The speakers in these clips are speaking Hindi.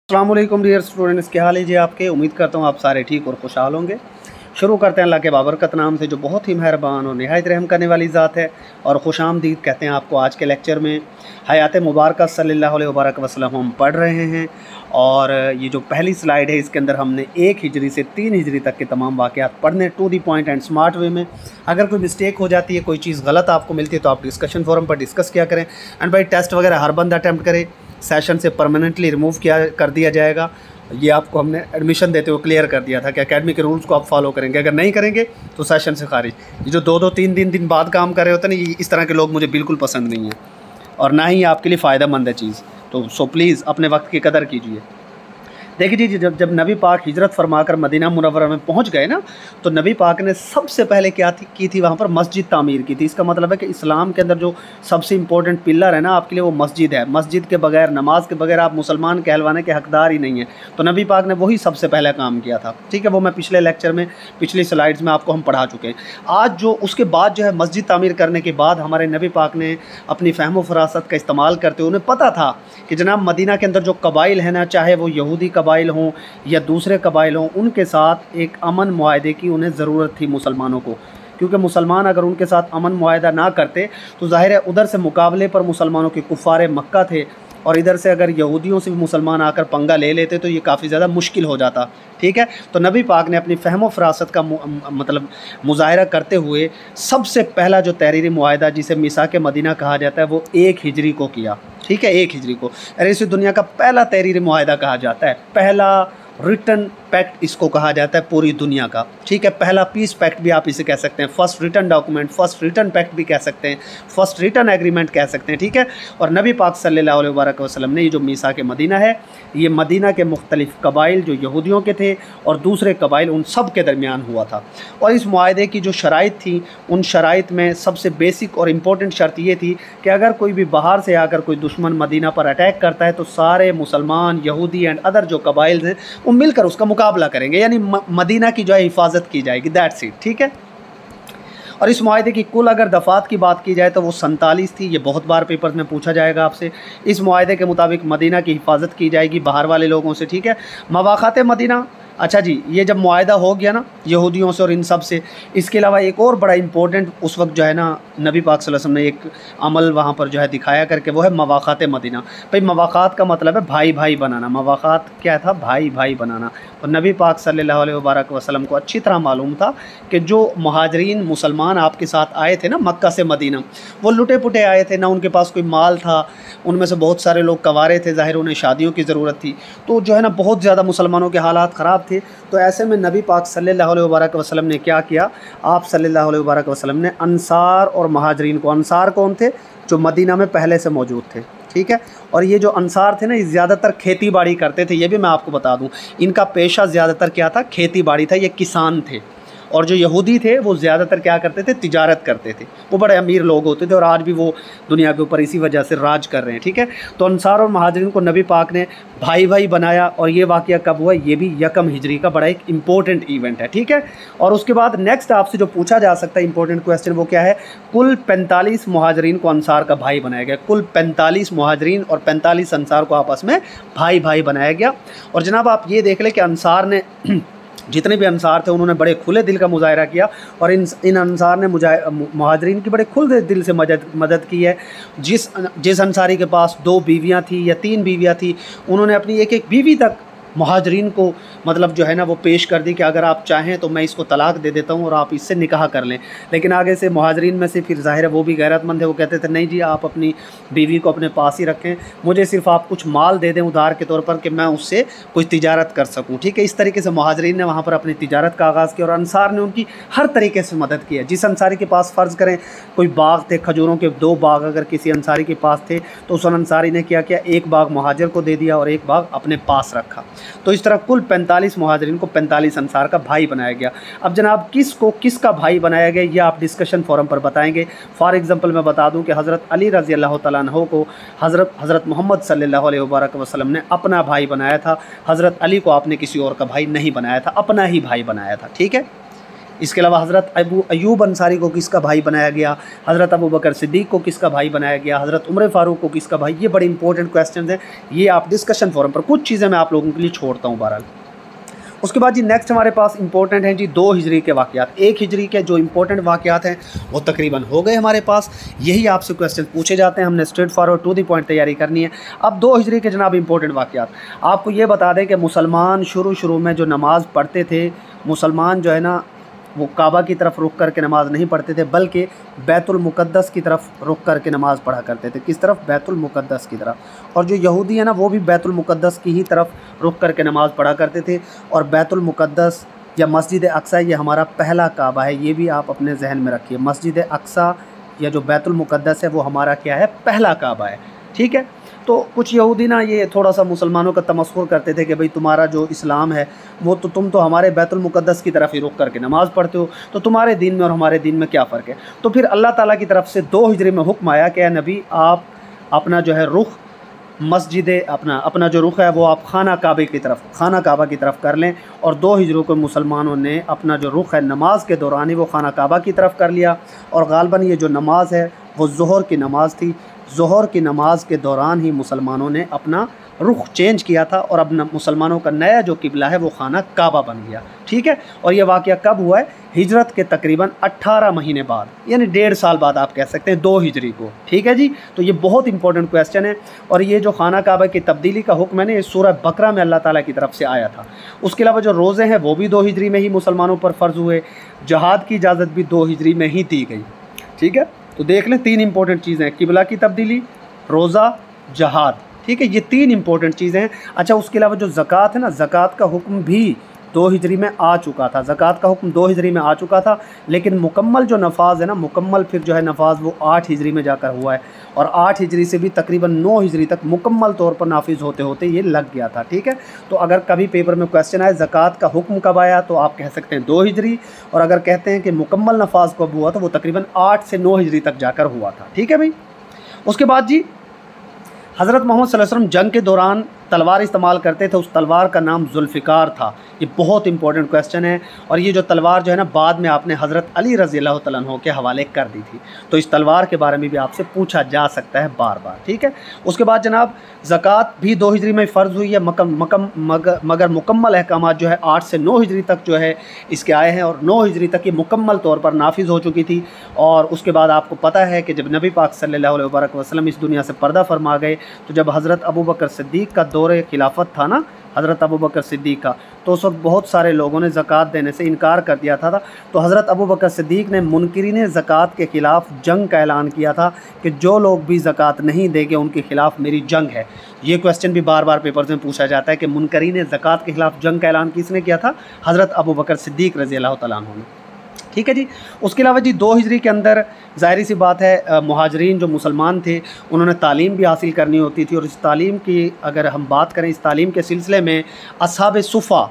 अस्सलाम वालेकुम डियर स्टूडेंट्स, क्या हाल है जी आपके। उम्मीद करता हूँ आप सारे ठीक और खुशहाल होंगे। शुरू करते हैं अल्लाह के बाबरकत नाम से, जो बहुत ही मेहरबान और नहायत रहम करने वाली ज़ात है। और खुशामदीद कहते हैं आपको आज के लेक्चर में। हयात मुबारक सल्लल्लाहु अलैहि वसल्लम हम पढ़ रहे हैं। और ये जो पहली स्लाइड है इसके अंदर हमने 1 हिजरी से 3 हिजरी तक के तमाम वाक़यात पढ़ने, to the point and smart way में। अगर कोई मिस्टेक हो जाती है, कोई चीज़ गलत आपको मिलती है, तो आप डिस्कशन फोरम पर डिस्कस किया करें। एंड भाई टेस्ट वगैरह हर बंदा अटैम्प्ट करे, सेशन से परमानेंटली रिमूव कर दिया जाएगा। ये आपको हमने एडमिशन देते हुए क्लियर कर दिया था कि एकेडमी के रूल्स को आप फॉलो करेंगे। अगर नहीं करेंगे तो सेशन से खारिज। ये जो 2-2 3-3 दिन बाद काम कर रहे होते हैं ना, इस तरह के लोग मुझे बिल्कुल पसंद नहीं है और ना ही आपके लिए फ़ायदा मंद है चीज़। तो प्लीज़ अपने वक्त की कदर कीजिए। देखिए जी, जब नबी पाक हिजरत फरमाकर मदीना मुनव्वरा में पहुंच गए ना, तो नबी पाक ने सबसे पहले क्या की थी, वहाँ पर मस्जिद तामीर की थी। इसका मतलब है कि इस्लाम के अंदर जो सबसे इम्पोर्टेंट पिलर है ना आपके लिए, वो मस्जिद है। मस्जिद के बगैर, नमाज के बगैर आप मुसलमान कहलवाने के हकदार ही नहीं है। तो नबी पाक ने वही सबसे पहला काम किया था। ठीक है, वो मैं पिछले लेक्चर में, पिछली स्लाइड्स में आपको हम पढ़ा चुके हैं। आज जो उसके बाद जो है, मस्जिद तामीर करने के बाद हमारे नबी पाक ने अपनी फ़हम व फरासत का इस्तेमाल करते हुए, उन्हें पता था कि जनाब मदीना के अंदर जो कबाइल है ना, चाहे वो यहूदी कबाइल हों या दूसरे कबाइल हों, उनके साथ एक अमन मुआहदे की उन्हें ज़रूरत थी मुसलमानों को। क्योंकि मुसलमान अगर उनके साथ अमन मुआहदा ना करते तो ज़ाहिर है उधर से मुकाबले पर मुसलमानों के कुफ़ार मक्का थे, और इधर से अगर यहूदियों से भी मुसलमान आकर पंगा ले लेते तो ये काफ़ी ज़्यादा मुश्किल हो जाता। ठीक है, तो नबी पाक ने अपनी फ़हम व फरासत का मतलब मुज़ाहिरा करते हुए सबसे पहला जो तहरीरी मुआहदा, जिसे मिसाक मदीना कहा जाता है, वो 1 हिजरी को किया। ठीक है, 1 हिजरी को अरे इसे दुनिया का पहला तहरीरी मुआहदा कहा जाता है। पहला रिटन पैक्ट इसको कहा जाता है पूरी दुनिया का। ठीक है, पहला पीस पैक्ट भी आप इसे कह सकते हैं, first written document, first written pact भी कह सकते हैं, फर्स्ट रिटन एग्रीमेंट कह सकते हैं। ठीक है, और नबी पाक सल्लल्लाहु अलैहि वसल्लम ने ये जो मीसाक मदीना है, ये मदीना के मुख्तलिफ़ कबाइल जो यहूदियों के थे और दूसरे कबाइल, उन सब के दरमियान हुआ था। और इस मुआहदे की जो शराइत थी, उन शराइत में सबसे बेसिक और इम्पोर्टेंट शर्त ये थी कि अगर कोई भी बाहर से आकर कोई दुश्मन मदीना पर अटैक करता है, तो सारे मुसलमान, यहूदी एंड अदर जो कबाइल हैं, वो मिलकर उसका मुकाबला करेंगे, यानी मदीना की जो है हिफाजत की जाएगी। That's it. ठीक है, और इस मुआहदे की कुल अगर दफ़ात की बात की जाए तो वो 47 थी। ये बहुत बार पेपर में पूछा जाएगा आपसे। इस मुआहदे के मुताबिक मदीना की हिफाजत की जाएगी बाहर वाले लोगों से। ठीक है, मवाक़ात मदीना। अच्छा जी, ये जब मुआहदा हो गया ना यहूदियों से और इन सब से, इसके अलावा एक और बड़ा इंपॉर्टेंट उस वक्त जो है ना, नबी पाक सल्लल्लाहु अलैहि वसल्लम ने एक अमल वहाँ पर जो है दिखाया करके, वो है मवाक़ात मदीना। भाई मवाक़ात का मतलब है भाई भाई बनाना। मवाक़ात क्या था? भाई भाई बनाना। और नबी पाक सल्लल्लाहु अलैहि वसल्लम को अच्छी तरह मालूम था कि जो मुहाजिरीन मुसलमान आपके साथ आए थे ना मक्का से मदीना, वो लुटे पुटे आए थे ना, उनके पास कोई माल था। उनमें से बहुत सारे लोग कवारे थे, ज़ाहिर उन्हें शादियों की ज़रूरत थी। तो जो है ना, बहुत ज़्यादा मुसलमानों के हालात ख़राब थे। तो ऐसे में नबी पाक सल्लल्लाहु अलैहि वसल्लम ने क्या किया, आप सल्लल्लाहु अलैहि वसल्लम ने अंसार और महाजरीन को, अंसार कौन थे? जो मदीना में पहले से मौजूद थे। ठीक है, और ये जो अंसार थे ना, ये ज़्यादातर खेती बाड़ी करते थे। ये भी मैं आपको बता दूं, इनका पेशा ज़्यादातर क्या था? खेती बाड़ी था। ये किसान थे। और जो यहूदी थे वो ज़्यादातर क्या करते थे? तिजारत करते थे। वो बड़े अमीर लोग होते थे और आज भी वो दुनिया के ऊपर इसी वजह से राज कर रहे हैं। ठीक है, तो अंसार और महाजरीन को नबी पाक ने भाई भाई बनाया। और ये वाक़या कब हुआ? ये भी 1 हिजरी का बड़ा एक इंपॉर्टेंट इवेंट है। ठीक है, और उसके बाद नेक्स्ट आपसे जो पूछा जा सकता है इंपॉर्टेंट क्वेश्चन, वो क्या है? कुल 45 मुहाजरीन को अंसार का भाई बनाया गया। कुल 45 मुहाजरीन और 45 अंसार को आपस में भाई भाई बनाया गया। और जनाब आप ये देख लें कि अंसार ने जितने भी अंसार थे, उन्होंने बड़े खुले दिल का मुजाहिरा किया। और इन अंसार ने मुहाजिरीन की बड़े खुले दिल से मदद की है। जिस अंसारी के पास 2 बीवियाँ थी या 3 बीवियाँ थी, उन्होंने अपनी एक बीवी तक मुहाजिरीन को मतलब जो है ना, वो पेश कर दी कि अगर आप चाहें तो मैं इसको तलाक दे देता हूँ और आप इससे निकाह कर लें। लेकिन आगे से मुहाजिरीन में से फिर ज़ाहिर है वो भी गैरतमंद है, वो कहते थे नहीं जी, आप अपनी बीवी को अपने पास ही रखें, मुझे सिर्फ आप कुछ माल दे दें उधार के तौर पर कि मैं उससे कुछ तिजारत कर सकूँ। ठीक है, इस तरीके से मुहाजिरीन ने वहाँ पर अपनी तिजारत का आगाज़ किया और अंसार ने उनकी हर तरीके से मदद की है। जिस अंसारी के पास फ़र्ज़ करें कोई बाग थे, खजूरों के 2 बाग अगर किसी अंसारी के पास थे, तो उस अंसारी ने क्या किया? 1 बाग मुहाजिर को दे दिया और 1 बाग अपने पास रखा। तो इस तरह कुल 45 मुहाजिरीन को 45 अंसार का भाई बनाया गया। अब जनाब किसका भाई बनाया गया, ये आप डिस्कशन फोरम पर बताएंगे। फॉर एग्जांपल मैं बता दूं कि हज़रत अली रज़ी अल्लाह तआला अन्हु को हज़रत मोहम्मद सल्लल्लाहु अलैहि वसल्लम ने अपना भाई बनाया था। हज़रत अली को आपने किसी और का भाई नहीं बनाया था, अपना ही भाई बनाया था। ठीक है, इसके अलावा हज़रत अबू अयूब अंसारी को किसका भाई बनाया गया, हज़रत अबू बकर सिद्दीक़ को किसका भाई बनाया गया, हज़रत उमर फ़ारूक को किसका भाई। ये बड़े इंपॉर्टेंट क्वेश्चन हैं, ये आप डिस्कशन फोरम पर कुछ चीज़ें मैं आप लोगों के लिए छोड़ता हूँ बहरहाल। उसके बाद जी नेक्स्ट हमारे पास इंपॉर्टेंट हैं जी 2 हिजरी के वाक़यात। 1 हिजरी के जो इंपॉर्टेंट वाक़यात हैं वो तकरीबन हो गए हमारे पास, यही आपसे क्वेश्चन पूछे जाते हैं, हमने straightforward to the point तैयारी करनी है। अब 2 हिजरी के जनाब इंपॉर्टेंट वाक़यात आपको ये बता दें कि मुसलमान शुरू में जो नमाज़ पढ़ते थे, मुसलमान जो है ना वो काबा की तरफ रुख करके नमाज़ नहीं पढ़ते थे, बल्कि बैतुल मुक़द्दस की तरफ रुख करके नमाज़ पढ़ा करते थे। किस तरफ? बैतुल मुक़द्दस की तरफ। और जो यहूदी है ना वो भी बैतुल मुक़द्दस की ही तरफ रुख करके नमाज़ पढ़ा करते थे। और बैतुल मुक़द्दस या मस्जिद अक्सा ये हमारा पहला काबा है, ये भी आप अपने जहन में रखिए। मस्जिद अक्सा या जो बैतुल मुक़द्दस है वो हमारा क्या है? पहला काबा है, ठीक है। तो कुछ यहूदी ना ये थोड़ा सा मुसलमानों का तमस्खुर करते थे कि भाई तुम्हारा जो इस्लाम है वो तो तुम तो हमारे बैतुल मुक़द्दस की तरफ ही रुख करके नमाज़ पढ़ते हो, तो तुम्हारे दीन में और हमारे दीन में क्या फ़र्क है। तो फिर अल्लाह ताला की तरफ से 2 हिजरी में हुक्म आया कि नबी आप अपना जो है रुख मस्जिद अपना जो रुख है वो आप खाना काबा की तरफ कर लें। और 2 हिजरों को मुसलमानों ने अपना जो रुख है नमाज के दौरान ही वो खाना काबा की तरफ कर लिया। और गालबन ये जो नमाज है वो ज़ोहर की नमाज़ थी, ज़ोहर की नमाज के दौरान ही मुसलमानों ने अपना रुख चेंज किया था और अब मुसलमानों का नया जो किबला है वो खाना काबा बन गया, ठीक है। और ये वाक़या कब हुआ है? हिजरत के तकरीबन 18 महीने बाद, यानी 1.5 साल बाद आप कह सकते हैं, 2 हिजरी को, ठीक है जी। तो ये बहुत इंपॉर्टेंट क्वेश्चन है। और ये जो खाना काबा की तब्दीली का हुक्म है ना, ये सूरह बकरा में अल्लाह ताला की तरफ से आया था। उसके अलावा जो रोज़े हैं वो भी 2 हिजरी में ही मुसलमानों पर फ़र्ज़ हुए। जहाद की इजाज़त भी 2 हिजरी में ही दी गई, ठीक है। तो देख लें 3 इंपॉर्टेंट चीज़ें हैं, किबला की तब्दीली, रोज़ा, जहाद, ठीक है। ये 3 इंपॉर्टेंट चीज़ें हैं। अच्छा, उसके अलावा जो ज़कात है ना, ज़कात का हुक्म भी 2 हिजरी में आ चुका था। ज़कात का हुक्म 2 हिजरी में आ चुका था, लेकिन मुकम्मल जो नफाज है ना, मुकम्मल फिर जो है नफाज वो 8 हिजरी में जाकर हुआ है। और 8 हिजरी से भी तकरीबन 9 हिजरी तक मुकम्मल तौर पर नाफिज होते होते ये लग गया था, ठीक है। तो अगर कभी पेपर में क्वेश्चन आए ज़कात का हुक्म कब आया, तो आप कह सकते हैं 2 हिजरी। और अगर कहते हैं कि मुकम्मल नफाज कब हुआ, तो वो तकरीबन 8 से 9 हिजरी तक जाकर हुआ था, ठीक है भाई। उसके बाद जी हज़रत मोहम्मद सल्लल्लाहु अलैहि वसल्लम जंग के दौरान तलवार इस्तेमाल करते थे, उस तलवार का नाम जुल्फ़िकार था। ये बहुत इंपॉर्टेंट क्वेश्चन है। और ये जो तलवार जो है ना, बाद में आपने हज़रत अली रज़ी अल्लाह तआला अन्हु के हवाले कर दी थी। तो इस तलवार के बारे में भी आपसे पूछा जा सकता है बार बार, ठीक है। उसके बाद जनाब ज़कात भी 2 हिजरी में फ़र्ज़ हुई है, मगर मुकम्मल अहकामात जो है 8 से 9 हिजरी तक जो है इसके आए हैं। और 9 हिजरी तक ये मुकम्मल तौर पर नाफिज हो चुकी थी। और उसके बाद आपको पता है कि जब नबी पाक सल्लल्लाहु अलैहि वसल्लम इस दुनिया से पर्दा फरमा गए, तो जब हज़रत अबू बकर सिद्दीक़ का दौरे खिलाफत था ना, हज़रत अबू बकर सिद्दीक़ का, तो उस वक्त बहुत सारे लोगों ने ज़कात देने से इनकार कर दिया था। तो हज़रत अबू बकर सिद्दीक़ ने मुनकिरीन ज़कात के ख़िलाफ़ जंग का ऐलान किया था कि जो लोग भी ज़कात नहीं देंगे उनके ख़िलाफ़ मेरी जंग है। ये क्वेश्चन भी बार बार पेपर्स में पूछा जाता है कि मुनकिरीन ज़कात के ख़िलाफ़ जंग का ऐलान किसने किया था? हज़रत अबू बकर सिद्दीक़ रज़ी अल्लाह तआला अन्हु ने, ठीक है जी। उसके अलावा जी 2 हिजरी के अंदर ज़ाहिर सी बात है मुहाजिरीन जो मुसलमान थे उन्होंने तालीम भी हासिल करनी होती थी। और इस तालीम की अगर हम बात करें, इस तालीम के सिलसिले में अस्हाब सुफ़ा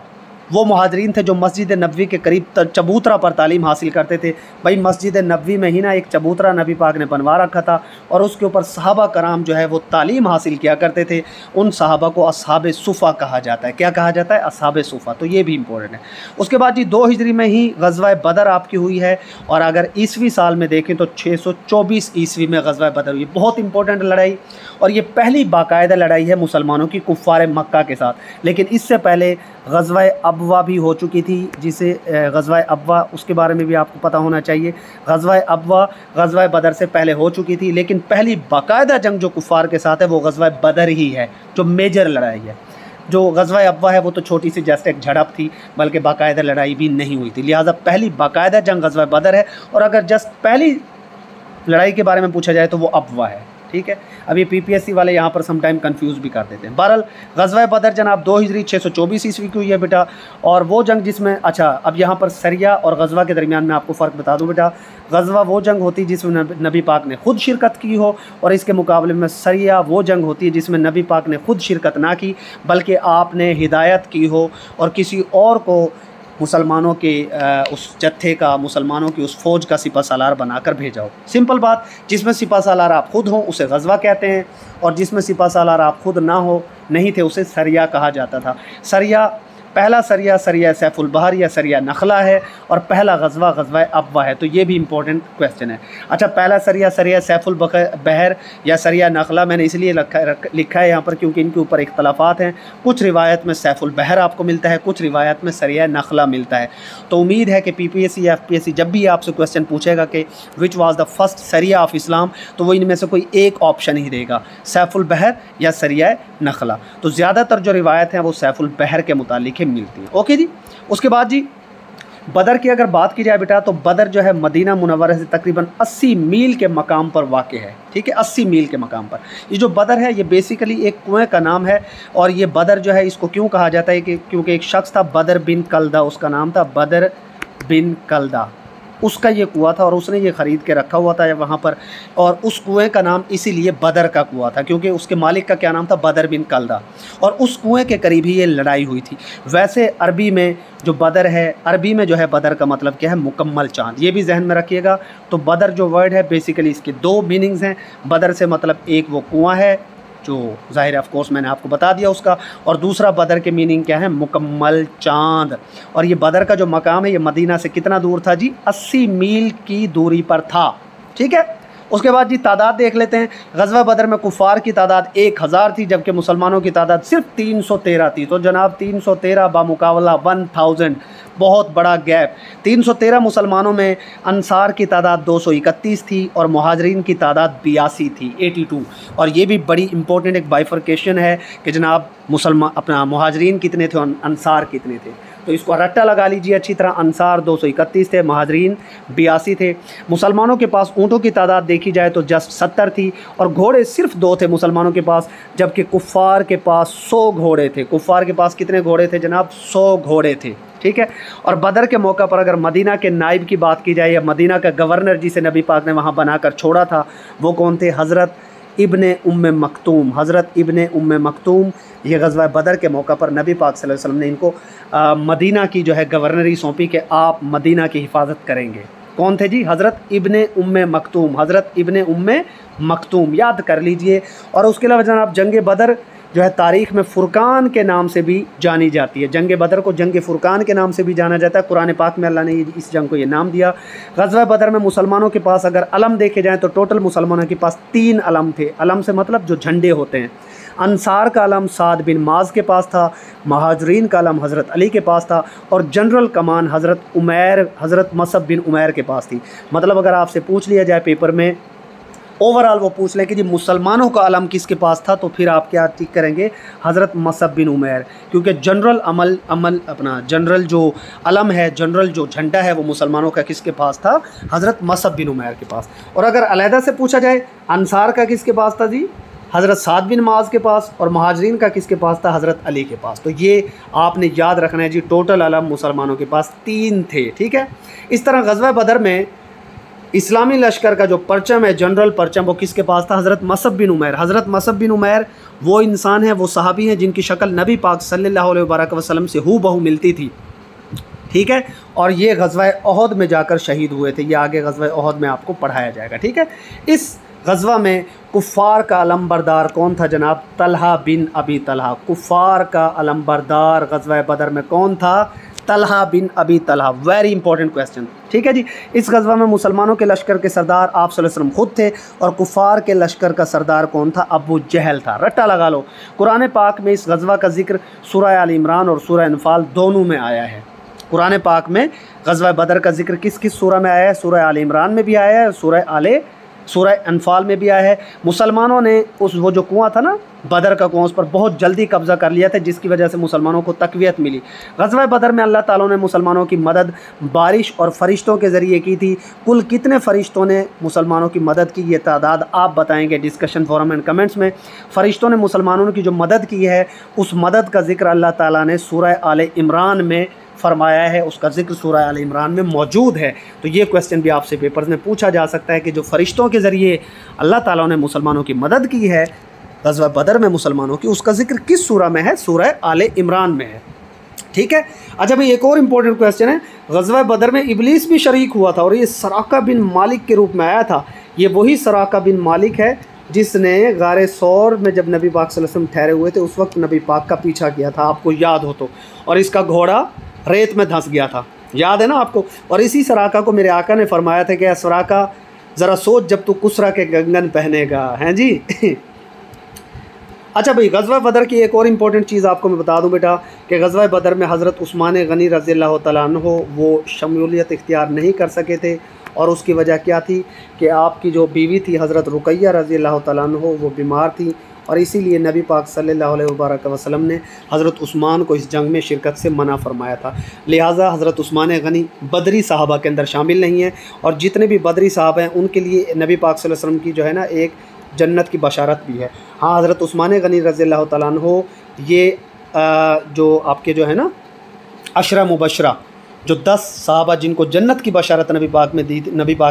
वो मुहाजिरीन थे जो मस्जिद नबवी के करीब चबूतरा पर तालीम हासिल करते थे। भाई मस्जिद नबवी में ही ना एक चबूतरा नबी पाक ने बनवा रखा था और उसके ऊपर सहाबा कराम जो है वो तालीम हासिल किया करते थे। उन सहाबा को अस्हाब सुफ़ा कहा जाता है। क्या कहा जाता है? अस्हाब सुफ़ा। तो ये भी इंपॉर्टेंट है। उसके बाद जी 2 हिजरी में ही ग़ज़वा बदर आपकी हुई है। और अगर ईसवी साल में देखें तो 624 ईस्वी में ग़ज़वा बदर हुई। बहुत इंपॉर्टेंट लड़ाई, और ये पहली बाकायदा लड़ाई है मुसलमानों की कुफ़ार मक्का के साथ। लेकिन इससे पहले ग़ज़वा अबवा भी हो चुकी थी, जिसे ग़ज़वा अबवा, उसके बारे में भी आपको पता होना चाहिए। ग़ज़वा अबवा ग़ज़वा बदर से पहले हो चुकी थी, लेकिन पहली बाकायदा जंग जो कुफ़ार के साथ है वो ग़ज़वा बदर ही है, जो मेजर लड़ाई है। जो ग़ज़वा अबवा है वो तो छोटी सी जस्ट एक झड़प थी, बल्कि बाकायदा लड़ाई भी नहीं हुई थी। लिहाजा पहली बाकायदा जंग ग़ज़वा बदर है। और अगर जस्ट पहली लड़ाई के बारे में पूछा जाए तो वो अबवा है, ठीक है। अब ये पीपीएससी वाले यहाँ पर समटाइम कंफ्यूज भी कर देते हैं। बहरहाल ग़ज़वा बदर जनाब 2 हिजरी 624 ईस्वी की हुई है बेटा। और वो जंग जिसमें, अच्छा अब यहाँ पर सरिया और ग़ज़वा के दरमियान में आपको फ़र्क बता दूँ बेटा। ग़ज़वा वो जंग होती है जिसमें नबी पाक ने ख़ुद शिरकत की हो, और इसके मुकाबले में सरिया वो जंग होती है जिसमें नबी पाक ने ख़ुद शिरकत ना की, बल्कि आपने हिदायत की हो और किसी और को मुसलमानों के उस जत्थे का, मुसलमानों की उस फ़ौज का सिपा सालार बनाकर भेजा हो। सिंपल बात, जिसमें सिपा सालार आप ख़ुद हों उसे ग़ज़वा कहते हैं, और जिसमें सिपा सालार आप ख़ुद ना हो, नहीं थे, उसे सरिया कहा जाता था। सरिया पहला सरिया सरिया सैफुल बहर या सरिया नखला है, और पहला गज़वा गज़वा अब्वा है। तो ये भी इंपॉर्टेंट क्वेश्चन है। अच्छा, पहला सरिया सरिया सैफुल बहर या सरिया नखला मैंने इसलिए लिखा है यहाँ पर क्योंकि इनके ऊपर इख्तलाफात हैं। कुछ रिवायत में सैफुल बहर आपको मिलता है, कुछ रिवायत में सरिया नखला मिलता है। तो उम्मीद है कि PPSC या FPSC जब भी आपसे क्वेश्चन पूछेगा कि विच वाज़ द फर्स्ट सरिया ऑफ इस्लाम, तो वो इनमें से कोई एक ऑप्शन ही देगा, सैफुल बहर या सरिया नखला। तो ज़्यादातर जो रिवायत हैं वो सैफुल बहर के मुतालिक मिलती है। ओके जी। उसके बाद जी बदर की अगर बात की जाए बेटा, तो बदर जो है मदीना मुनव्वरा से तकरीबन 80 मील के मकाम पर वाक़ है। ठीक है, 80 मील के मकाम पर ये जो बदर है ये बेसिकली एक कुएं का नाम है। और ये बदर जो है इसको क्यों कहा जाता है कि क्योंकि एक शख्स था बदर बिन कलदा, उसका नाम था बदर बिन कलदा, उसका ये कुआं था और उसने ये ख़रीद के रखा हुआ था वहाँ पर। और उस कुएं का नाम इसीलिए बदर का कुआं था क्योंकि उसके मालिक का क्या नाम था, बदर बिन कलदा, और उस कुएं के करीब ही ये लड़ाई हुई थी। वैसे अरबी में जो बदर है, अरबी में जो है बदर का मतलब क्या है, मुकम्मल चाँद, ये भी जहन में रखिएगा। तो बदर जो वर्ड है बेसिकली इसके दो मीनिंग्स हैं। बदर से मतलब एक वो कुआं है जो ज़ाहिर है ऑफ कोर्स मैंने आपको बता दिया उसका, और दूसरा बदर के मीनिंग क्या है, मुकम्मल चाँद। और ये बदर का जो मकाम है ये मदीना से कितना दूर था जी, 80 मील की दूरी पर था। ठीक है। उसके बाद जी तादाद देख लेते हैं। गज़वा बदर में कुफ़ार की तादाद 1000 थी जबकि मुसलमानों की तादाद सिर्फ 313 थी। तो जनाब 313 बामुकाबला 1000, बहुत बड़ा गैप। 313 मुसलमानों में अंसार की तादाद 231 थी और मुहाजिरीन की तादाद 82 थी, 82। और ये भी बड़ी इंपॉर्टेंट एक बाइफर्केशन है कि जनाब मुसलमान अपना मुहाजिरीन कितने थे और अंसार कितने थे। तो इसको रट्टा लगा लीजिए अच्छी तरह, अंसार 231 थे, मुहाजिरीन 82 थे। मुसलमानों के पास ऊँटों की तादाद देखी जाए तो जस्ट 70 थी और घोड़े सिर्फ 2 थे मुसलमानों के पास, जबकि कुफ़ार के पास 100 घोड़े थे। कुफ़ार के पास कितने घोड़े थे जनाब, 100 घोड़े थे। ठीक है। और बदर के मौका पर अगर मदीना के नाइब की बात की जाए या मदीना का गवर्नर जिसे नबी पाक ने वहाँ बनाकर छोड़ा था, वो कौन थे, हज़रत इब्ने उम्मे मक्तूम। हज़रत इब्ने उम्मे मक्तूम ये गज़वा बदर के मौका पर नबी पाक सल्लल्लाहु अलैहि वसल्लम ने इनको मदीना की जो है गवर्नरी सौंपी कि आप मदीना की हिफाजत करेंगे। कौन थे जी, हज़रत इब्ने उम्मे मक्तूम। हज़रत इब्ने उम्मे मक्तूम याद कर लीजिए। और उसके अलावा जनाब जंग बदर जो है तारीख़ में फ़ुरक़ान के नाम से भी जानी जाती है। जंग बदर को जंग फ़ुरक़ान के नाम से भी जाना जाता है। कुरान पाक में अल्लाह ने इस जंग को ये नाम दिया। ग़ज़वा बदर में मुसलमानों के पास अगर अलम देखे जाएँ तो टोटल मुसलमानों के पास 3 अलम थे। अलम से मतलब जो झंडे होते हैं। अंसार का अलम साद बिन माज के पास था, महाजरीन का अलम हज़रत अली के पास था और जनरल कमान हज़रत मसअब बिन उमैर के पास थी। मतलब अगर आपसे पूछ लिया जाए पेपर में ओवरऑल वो पूछ ले कि जी मुसलमानों का अलम किसके पास था, तो फिर आप क्या टिक करेंगे, हज़रत मसअब बिन उमैर, क्योंकि जनरल अपना जनरल जो अलम है, जनरल जो झंडा है वो मुसलमानों का किसके पास था, हज़रत मसअब बिन उमैर के पास। और अगर अलहदा से पूछा जाए अंसार का किसके पास था जी, हज़रत साद बिन माज के पास, और महाजरीन का किसके पास था, हज़रत अली के पास। तो ये आपने याद रखना है जी, टोटल अलम मुसलमानों के पास 3 थे। ठीक है। इस तरह ग़ज़वा बदर में इस्लामी लश्कर का जो परचम है, जनरल परचम, वो किसके पास था, हज़रत मसअब बिन उमैर। हज़रत मसअब बिन उमैर वो इंसान है, वो सहाबी हैं जिनकी शक्ल नबी पाक सल्लल्लाहु अलैहि वसल्लम से हूबहू मिलती थी। ठीक है। और ये ग़ज़वा ओहद में जाकर शहीद हुए थे। ये आगे ग़ज़वा ओहद में आपको पढ़ाया जाएगा। ठीक है। इस ग़ज़वा में कुफ़ार का अलमबरदार कौन था जनाब, तलहा बिन अबी तलहा। कुफ़ार का अलमबरदार ग़ज़वा बदर में कौन था, Talha bin Abi Talha. Very important question. ठीक है जी। इस ग़ज़वा में मुसलमानों के लश्कर के सरदार आप सल्लल्लाहु अलैहि वसल्लम खुद थे और कुफ़ार के लश्कर का सरदार कौन था, अबू जहल था। रट्टा लगा लो। कुरान पाक में इस ग़ज़वा का जिक्र सूरह आल इमरान और सूरह अनफ़ाल दोनों में आया है। कुरान पाक में ग़ज़वा बदर का जिक्र किस किस सूरह में आया है, सूरह आल इमरान में भी आया है, सूरह अनफ़ाल में भी आया है। मुसलमानों ने वो जो कुआं था ना बदर का कुआं, उस पर बहुत जल्दी कब्ज़ा कर लिया था, जिसकी वजह से मुसलमानों को तक़वियत मिली। ग़ज़वा बदर में अल्लाह ताला ने मुसलमानों की मदद बारिश और फ़रिश्तों के ज़रिए की थी। कुल कितने फ़रिश्तों ने मुसलमानों की मदद की, ये तादाद आप बताएंगे डिस्कशन फोरम एंड कमेंट्स में। फ़रिश्तों ने मुसलमानों की जो मदद की है, उस मदद का जिक्र अल्लाह ताला ने सूरह आल इमरान में फरमाया है, उसका जिक्र सूरह आल इमरान में मौजूद है। तो ये क्वेश्चन भी आपसे पेपर्स में पूछा जा सकता है कि जो फ़रिश्तों के ज़रिए अल्लाह ताला ने मुसलमानों की मदद की है ग़ज़वा बदर में मुसलमानों की, उसका जिक्र किस सूरह में है, सूरह आल इमरान में है। ठीक है। अच्छा भाई, एक और इम्पोर्टेंट क्वेश्चन है, ग़ज़वा बदर में इब्लीस भी शरीक हुआ था और ये सराका बिन मालिक के रूप में आया था। ये वही सराका बिन मालिक है जिसने गारे सौर में जब नबी पाक सल्लल्लाहु अलैहि वसल्लम ठहरे हुए थे उस वक्त नबी पाक का पीछा किया था, आपको याद हो तो, और इसका घोड़ा रेत में धंस गया था, याद है ना आपको। और इसी सराका को मेरे आका ने फरमाया था कि सराका ज़रा सोच जब तू कुसरा के गंगन पहनेगा, हैं जी। अच्छा भाई, ग़ज़वा बदर की एक और इम्पॉर्टेंट चीज़ आपको मैं बता दूं बेटा कि ग़ज़वा बदर में हज़रत उस्मान गनी रज़ियल्लाहु तआला अन्हु वो शमूलियत इख्तियार नहीं कर सके थे, और उसकी वजह क्या थी कि आपकी जो बीवी थी हज़रत रुकैया रज़ियल्लाहु तआला अन्हु वो बीमार थी, और इसीलिए नबी पाक सल्लल्लाहु अलैहि वसल्लम ने हज़रत उस्मान को इस जंग में शिरकत से मना फरमाया था। लिहाजा हज़रत उस्मान गनी बदरी साहबा के अंदर शामिल नहीं है, और जितने भी बदरी साहब हैं उनके लिए नबी पाक सल्लल्लाहु अलैहि वसल्लम की जो है ना एक जन्नत की बशारत भी है। हाँ, हज़रत उस्मान गनी रज़ियल्लाहु तआला अन्हु ये जो आपके जो है ना अशरा मुबशरा, जो 10 साहबा जिनको जन्नत की बशारत नबी पाक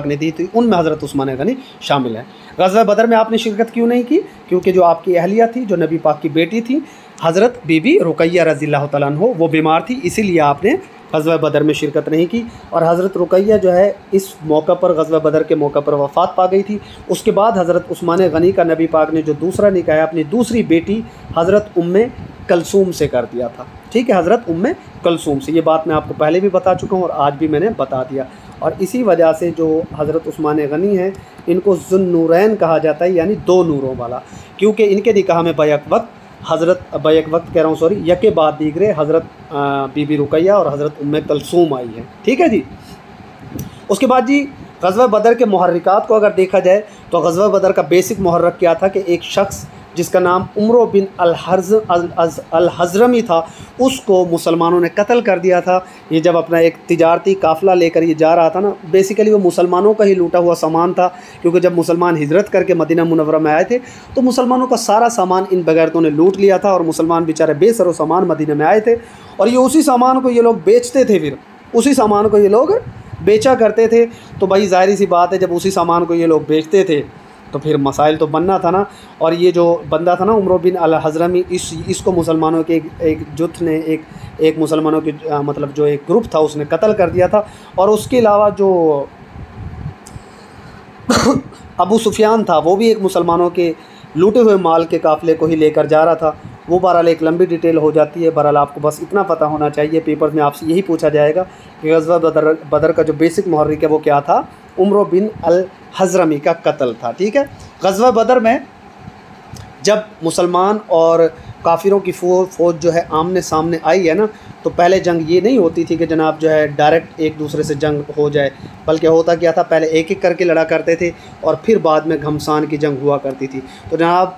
ने दी थी, उनमें हज़रत उस्मान गनी शामिल है। ग़ज़वा बदर में आपने शिरकत क्यों नहीं की? क्योंकि जो आपकी अहलिया थी, जो नबी पाक की बेटी थी हज़रत बीबी रुकैया रज़ियल्लाहु तआला अन्हु, वो बीमार थी, इसीलिए आपने ग़ज़वा बदर में शिरकत नहीं की। और हज़रत रुकैया जो है इस मौका पर, ग़ज़वा बदर के मौका पर वफ़ात पा गई थी। उसके बाद हज़रत उस्मान गनी का नबी पाक ने जो दूसरा निकाह अपनी दूसरी बेटी हज़रत उम्मे कलसूम से कर दिया था, ठीक है, हज़रत उम्मे कलसूम से। ये बात मैं आपको पहले भी बता चुका हूँ और आज भी मैंने बता दिया। और इसी वजह से जो हज़रत उस्मान गनी हैं इनको ज़ुन्नूरैन कहा जाता है, यानी 2 नूरों वाला, क्योंकि इनके निकाह में बैक वक्त कह रहा हूँ सॉरी, यके बाद दीगरे हज़रत बीबी रुकैया और हज़रत उम्मे कलसूम आई हैं, ठीक है जी। उसके बाद जी ग़ज़वा बदर के मुहर्रिकात को अगर देखा जाए तो ग़ज़वा बदर का बेसिक मुहर्रक क्या था कि एक शख्स जिसका नाम उम्र बिन अल हज़रमी था, उसको मुसलमानों ने कत्ल कर दिया था। ये जब अपना एक तिजारती काफ़िला लेकर ये जा रहा था ना, बेसिकली वो मुसलमानों का ही लूटा हुआ सामान था, क्योंकि जब मुसलमान हिजरत करके मदीना मुनव्वरा में आए थे तो मुसलमानों का सारा सामान इन बगैरतों ने लूट लिया था, और मुसलमान बेचारे बेसरो सामान मदीना में आए थे, और ये उसी सामान को ये लोग बेचते थे, फिर उसी सामान को ये लोग बेचा करते थे। तो भाई ज़ाहिर सी बात है, जब उसी सामान को ये लोग बेचते थे तो फिर मसाइल तो बनना था ना। और ये जो बंदा था ना उम्र बिन अल हज़रमी, इसको मुसलमानों के एक जुथ ने एक मुसलमानों के मतलब जो एक ग्रुप था उसने कत्ल कर दिया था। और उसके अलावा जो अबू सुफियान था वो भी एक मुसलमानों के लूटे हुए माल के काफ़िले को ही लेकर जा रहा था। वो बहरहाल एक लंबी डिटेल हो जाती है। बहरहाल आपको बस इतना पता होना चाहिए, पेपर में आपसे यही पूछा जाएगा कि ग़ज़वा बदर का जो बेसिक मुहर्रिक है वो क्या था, उम्र बिन अल हज़रमी का कत्ल था, ठीक है। ग़ज़वा बदर में जब मुसलमान और काफिरों की फ़ौज जो है आमने सामने आई है ना, तो पहले जंग ये नहीं होती थी कि जनाब जो है डायरेक्ट एक दूसरे से जंग हो जाए, बल्कि होता क्या था, पहले एक एक करके लड़ा करते थे और फिर बाद में घमसान की जंग हुआ करती थी। तो जनाब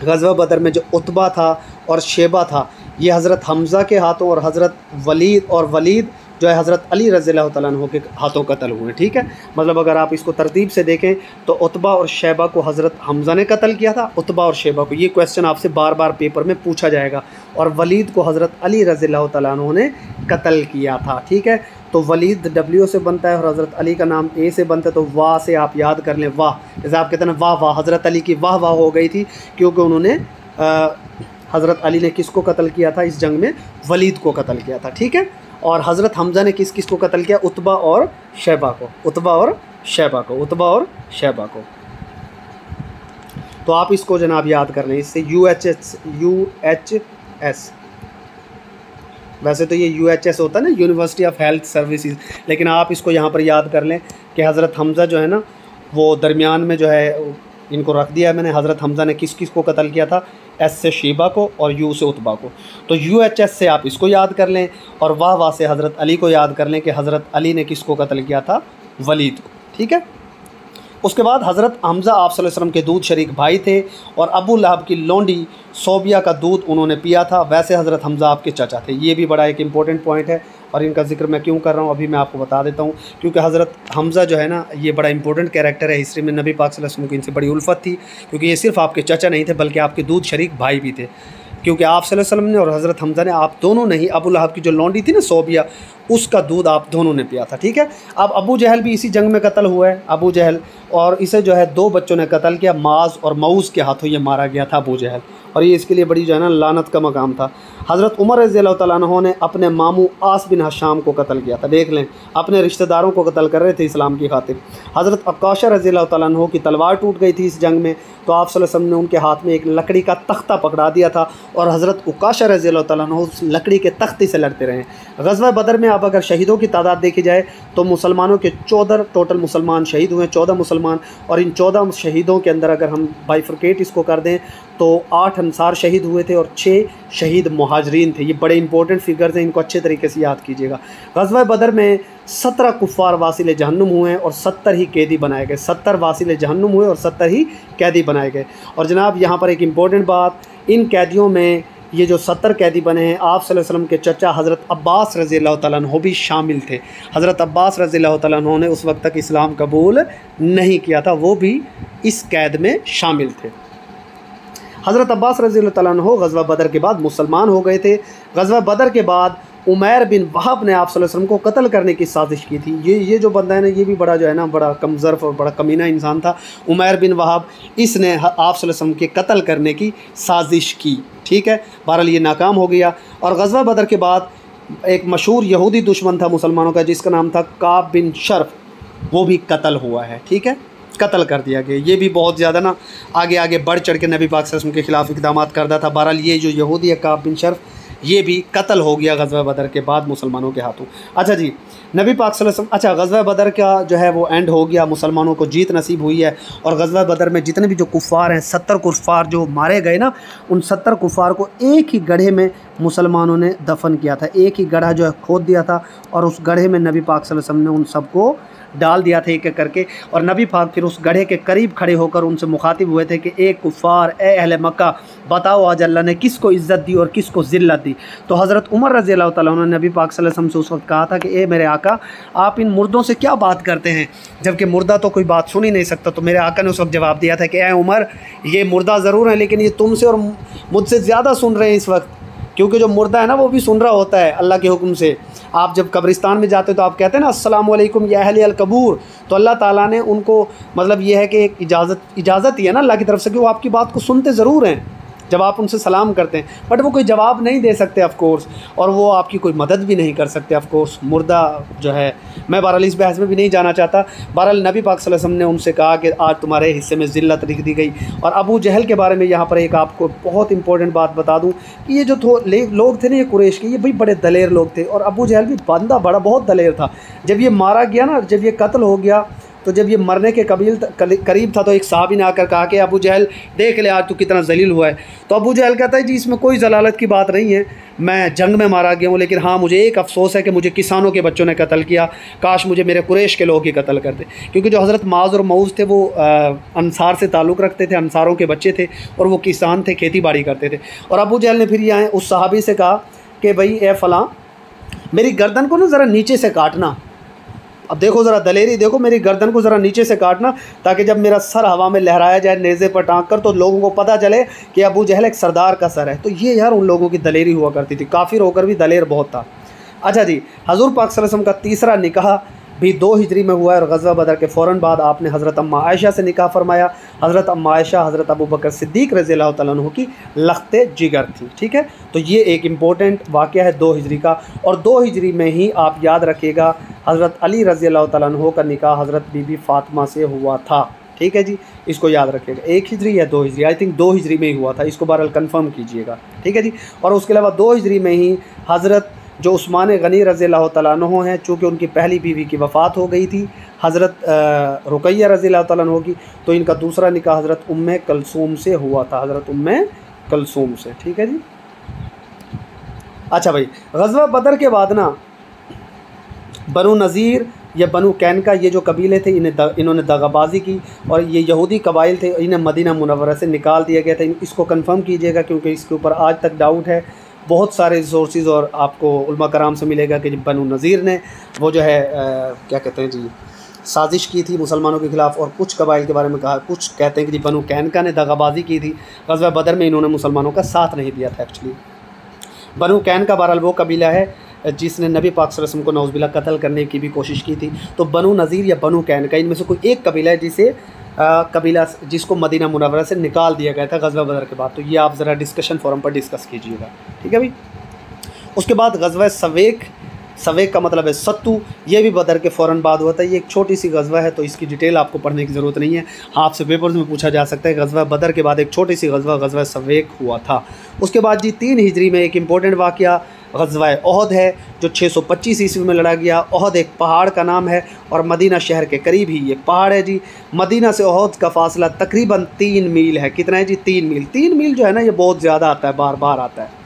ग़ज़वा बदर में जो उतबा था और शेबा था, ये हज़रत हमज़ा के हाथों और हज़रत वलीद जो है हज़रत अली रज़ियल्लाहु तआला अन्हु के हाथों कत्ल हुए, ठीक है। मतलब अगर आप इसको तरतीब से देखें तो उतबा और शैबा को हज़रत हमज़ा ने कत्ल किया था, उतबा और शैबा को, ये क्वेश्चन आपसे बार बार पेपर में पूछा जाएगा। और वलीद को हज़रत अली रज़ियल्लाहु तआला अन्हु ने कत्ल किया था, ठीक है। तो वलीद W से बनता है और हज़रत अली का नाम A से बनता है, तो वाह से आप याद कर लें, वाह, जैसे आप कहते हैं वाह वाह, हज़रत अली की वाह वाह हो गई थी, क्योंकि उन्होंने हज़रत अली ने किसको कत्ल किया था इस जंग में, वलीद को कत्ल किया था, ठीक है। और हज़रत हमज़ा ने किस किस को कत्ल किया, उतबा और शैबा को, उतबा और शैबा को, उतबा और शैबा को। तो आप इसको जनाब याद कर लें, इससे UHS, वैसे तो ये UHS होता है ना, यूनिवर्सिटी ऑफ हेल्थ सर्विसेज, लेकिन आप इसको यहाँ पर याद कर लें कि हज़रत हमज़ा जो है ना वो दरमियान में जो है इनको रख दिया है मैंने। हज़रत हमज़ा ने किस किस को कत्ल किया था, S से शीबा को और U से उतबा को। तो UHS से आप इसको याद कर लें और वाह वाह से हज़रत अली को याद कर लें कि हज़रत अली ने किसको कत्ल किया था, वलीद को, ठीक है। उसके बाद हज़रत हमज़ा आप सल्लल्लाहु अलैहि वसल्लम के दूध शरीक भाई थे और अबू लहब की लोंडी सोबिया का दूध उन्होंने पिया था। वैसे हज़रत हमज़ा आपके चाचा थे। ये भी बड़ा एक इम्पॉर्टेंट पॉइंट है और इनका जिक्र मैं क्यों कर रहा हूँ अभी मैं आपको बता देता हूँ, क्योंकि हज़रत हमज़ा जो है ना ये बड़ा इंपॉर्टेंट कैरेक्टर है हिस्ट्री में। नबी पाक सल्लल्लाहु अलैहि वसल्लम की इनसे बड़ी उल्फत थी, क्योंकि ये सिर्फ आपके चाचा नहीं थे बल्कि आपके दूध शरीक भाई भी थे। क्योंकि आप सल्लल्लाहु अलैहि वसल्लम ने और हज़रत हमज़ा ने, आप दोनों ने ही अबू लहब की जो लौंडी थी ना सोबिया, उसका दूध आप दोनों ने पिया था, ठीक है। अब अबू जहल भी इसी जंग में कत्ल हुआ है, अबू जहल, और इसे जो है 2 बच्चों ने कत्ल किया, माज और मऊज़ के हाथों ये मारा गया था अबू जहल, और ये इसके लिए बड़ी जो है ना लानत का मकाम था। हज़रत उमर रज़ियल्लाहु तआला अन्हु ने अपने मामू आस बिन हशाम को कत्ल किया था, देख लें, अपने रिश्तेदारों को कत्ल कर रहे थे इस्लाम की खातिर। हज़रत अक्काशा रज़ियल्लाहु तआला अन्हु की तलवार टूट गई थी इस जंग में, तो आप सल्लल्लाहु अलैहि वसल्लम ने उनके हाथ में एक लकड़ी का तख्ता पकड़ा दिया था, और हज़रत उकाशा रज़ियल्लाहु तआला अन्हु उस लकड़ी के तख्ते से लड़ते रहे। ग़ज़वा बदर में अब अगर शहीदों की तादाद देखी जाए तो मुसलमानों के 14 टोटल मुसलमान शहीद हुए, 14 मुसलमान, और इन 14 शहीदों के अंदर अगर हम बाइफरकेट इसको कर दें तो 8 अंसार शहीद हुए थे और 6 शहीद मुहाजिरीन थे। ये बड़े इंपॉर्टेंट फिगर्स हैं, इनको अच्छे तरीके से याद कीजिएगा। ग़ज़वा बदर में 17 कुफ़ार वासिल जहन्नुम हुए हैं और 70 ही कैदी बनाए गए, 70 वासिल जहन्नुम हुए और 70 ही कैदी बनाए गए। और जनाब यहाँ पर एक इम्पॉर्टेंट बात, इन कैदियों में ये जो 70 कैदी बने हैं, आप सल्लल्लाहु अलैहि वसल्लम के चचा हज़रत अब्बास रज़ियल्लाहु तआला अन्हु भी शामिल थे। हज़रत अब्बास रज़ियल्लाहु तआला अन्हु ने उस वक्त तक इस्लाम कबूल नहीं किया था, वो भी इस कैद में शामिल थे। हज़रत अब्बास रज़ियल्लाहु तआला अन्हु ग़ज़वा बदर के बाद मुसलमान हो गए थे। ग़ज़वा बदर के बाद उमैर बिन वहाब ने आप सल्लल्लाहु अलैहि वसल्लम को कत्ल करने की साजिश की थी। ये जो बंदा है ना, ये भी बड़ा जो है ना बड़ा कमज़र्फ़ और बड़ा कमीना इंसान था, उमैर बिन वहाब, इसने आप सल्लल्लाहु अलैहि वसल्लम के कत्ल करने की साजिश की, ठीक है। बहरहाल ये नाकाम हो गया। और ग़ज़वा बदर के बाद एक मशहूर यहूदी दुश्मन था मुसलमानों का, जिसका नाम था काब बिन शर्फ, वो भी कत्ल हुआ है, ठीक है, कत्ल कर दिया गया। ये भी बहुत ज़्यादा ना आगे बढ़ चढ़ के नबी पाक सल्लल्लाहु अलैहि वसल्लम के ख़िलाफ़ इक़दामात करता था। बहरहाल ये जो यहूदी है काब बिन शर्फ, ये भी कत्ल हो गया ग़ज़वा बदर के बाद मुसलमानों के हाथों। अच्छा जी, नबी पाक सल्लल्लाहु अलैहि वसल्लम, अच्छा ग़ज़वा बदर का जो है वो एंड हो गया, मुसलमानों को जीत नसीब हुई है। और ग़ज़वा बदर में जितने भी जो कुफ़ार हैं, 70 कुफ़ार जो मारे गए ना, उन 70 कुफ़ार को एक ही गड्ढे में मुसलमानों ने दफन किया था, एक ही गड्ढा जो है खोद दिया था, और उस गड्ढे में नबी पाक सल्लल्लाहु अलैहि वसल्लम ने उन सबको डाल दिया था एक एक करके। और नबी पाक फिर उस गड्ढे के करीब खड़े होकर उनसे मुखातिब हुए थे कि ए कुफ़ार, ए अहले मक्का, बताओ आज अल्लाह ने किसको इज़्ज़त दी और किसको ज़िल्लत दी। तो हज़रत उमर रज़ियल्लाहु तआला अन्हु ने नबी पाक सल्लल्लाहु अलैहि वसल्लम से उस वक्त कहा था कि ए मेरे आका, आप इन मुर्दों से क्या बात करते हैं, जबकि मुर्दा तो कोई बात सुन ही नहीं सकता। तो मेरे आका ने उस वक्त जवाब दिया था कि ए उमर, ये मुर्दा ज़रूर है, लेकिन ये तुमसे और मुझसे ज़्यादा सुन रहे हैं इस वक्त, क्योंकि जो मुर्दा है ना वो भी सुन रहा होता है अल्लाह के हुक्म से। आप जब कब्रिस्तान में जाते हो तो आप कहते हैं ना अस्सलामु अलैकुम या अहले अल कबूर, तो अल्लाह ताला ने उनको, मतलब ये है कि एक इजाज़त ही है ना अल्लाह की तरफ से कि वो आपकी बात को सुनते ज़रूर हैं जब आप उनसे सलाम करते हैं, बट वो कोई जवाब नहीं दे सकते ऑफ़ कोर्स, और वो आपकी कोई मदद भी नहीं कर सकते ऑफ़ कोर्स, मुर्दा जो है। मैं बहरहाल इस बहस में भी नहीं जाना चाहता। बहरहाल नबी पाक सल्लल्लाहु अलैहि वसल्लम ने उनसे कहा कि आज तुम्हारे हिस्से में ज़िल्लत लिख दी गई। और अबू जहल के बारे में यहाँ पर एक आपको बहुत इंपॉर्टेंट बात बता दूँ कि ये जो लोग थे ना, ये कुरैश के, ये भाई बड़े दलेर लोग थे, और अबू जहल भी बंदा बड़ा बहुत दलेर था। जब ये मारा गया ना, जब ये कत्ल हो गया, तो जब ये मरने के करीब था, तो एक साहबी ने आकर कहा कि अबू जहल देख ले आज तू कितना जलील हुआ है। तो अबू जहल कहता है जी इसमें कोई जलालत की बात नहीं है, मैं जंग में मारा गया हूँ, लेकिन हाँ मुझे एक अफसोस है कि मुझे किसानों के बच्चों ने कत्ल किया, काश मुझे मेरे कुरैश के लोग ही कत्ल करते। क्योंकि जो हज़रत माज और मऊज़ थे वो अंसार से ताल्लुक़ रखते थे, अंसारों के बच्चे थे, और वो किसान थे, खेती बाड़ी करते थे। और अबू जहल ने फिर यहाँ उस सहाबी से कहा कि भाई ए फ़लाँ, मेरी गर्दन को ना ज़रा नीचे से काटना। अब देखो ज़रा दलेरी, देखो मेरी गर्दन को ज़रा नीचे से काटना, ताकि जब मेरा सर हवा में लहराया जाए नेज़े पर टांग कर, तो लोगों को पता चले कि अबू जहल एक सरदार का सर है। तो ये यार उन लोगों की दलेरी हुआ करती थी, काफिर होकर भी दलेर बहुत था। अच्छा जी, हज़ूर पाक सल्लल्लाहु अलैहि वसल्लम का तीसरा निकाह भी 2 हिजरी में हुआ है, और ग़ज़वा बदर के फ़ौरन बाद आपने हज़रत अम्मा आयशा से निकाह फरमाया। हज़रत अम्मा आयशा हज़रत अबू बकर सिद्दीक़ रज़ियल्लाहु तआला अन्हु की लख्ते जिगर थी, ठीक है। तो ये एक इम्पोर्टेंट वाक़या है 2 हिजरी का। और 2 हिजरी में ही आप याद रखिएगा हज़रत अली रज़ियल्लाहु तआला अन्हु का निकाह हज़रत बीबी फ़ातिमा से हुआ था, ठीक है जी, इसको याद रखिएगा। 1 हिजरी या 2 हिजरी, आई थिंक 2 हिजरी में ही हुआ था, इसको बहरहाल कन्फर्म कीजिएगा, ठीक है जी। और उसके अलावा 2 हिजरी में ही हज़रत जो उस्मान गनी रज़ियल्लाहु तआला अन्हु हैं, चूँकि उनकी पहली बीवी की वफ़ात हो गई थी हज़रत रुक़ैया रज़ियल्लाहु तआला अन्हु की, तो इनका दूसरा निकाह हज़रत उम्मे कलसूम से हुआ था, हज़रत उम्मे कलसूम से, ठीक है जी। अच्छा भाई, ग़ज़वा बदर के बाद ना बनु नज़ीर या बनु कैनका, ये जो कबीले थे, इन्होंने दगाबाजी की, और ये यहूदी कबाइल थे, इन्हें मदीना मुनव्वरा से निकाल दिया गया था। इसको कंफर्म कीजिएगा, क्योंकि इसके ऊपर आज तक डाउट है। बहुत सारे सोर्सेज और आपको उलमा कराम से मिलेगा कि बनु नज़ीर ने वो जो है क्या कहते हैं जी, साजिश की थी मुसलमानों के ख़िलाफ़, और कुछ कबाइल के बारे में कहा, कुछ कहते हैं कि जी बनु कैनका ने दगाबाजी की थी। ग़ज़वा बदर में इन्होंने मुसलमानों का साथ नहीं दिया था एक्चुअली। बनु कैनका बहरहाल वो कबीला है जिसने नबी पाक सल्लल्लाहु अलैहि वसल्लम को नौज़ुबिल्लाह कत्ल करने की भी कोशिश की थी। तो बनु नज़ीर या बनु कैनुका इनमें से कोई एक कबीला है कबीला जिसको मदीना मुनव्वरा से निकाल दिया गया था ग़ज़वा बदर के बाद। तो ये आप ज़रा डिस्कशन फोरम पर डिस्कस कीजिएगा, ठीक है भाई। उसके बाद ग़ज़वा सवेक का मतलब है सत्तू, ये भी बदर के फ़ौरन बाद हुआ था। ये एक छोटी सी ग़ज़वा है, तो इसकी डिटेल आपको पढ़ने की ज़रूरत नहीं है। हाँ, आपसे पेपर्स में पूछा जा सकता है। ग़ज़वा बदर के बाद एक छोटी सी ग़ज़वा सवेक हुआ था। उसके बाद जी 3 हिजरी में एक इम्पोर्टेंट वाक़या ग़ज़वा ओहद है, जो 625 ईस्वी में लड़ा गया। ओहद एक पहाड़ का नाम है और मदीना शहर के करीब ही ये पहाड़ है जी। मदीना से ओहद का फासला तकरीबन 3 मील है। कितना है जी? 3 मील। 3 मील जो है ना, ये बहुत ज़्यादा आता है, बार बार आता है।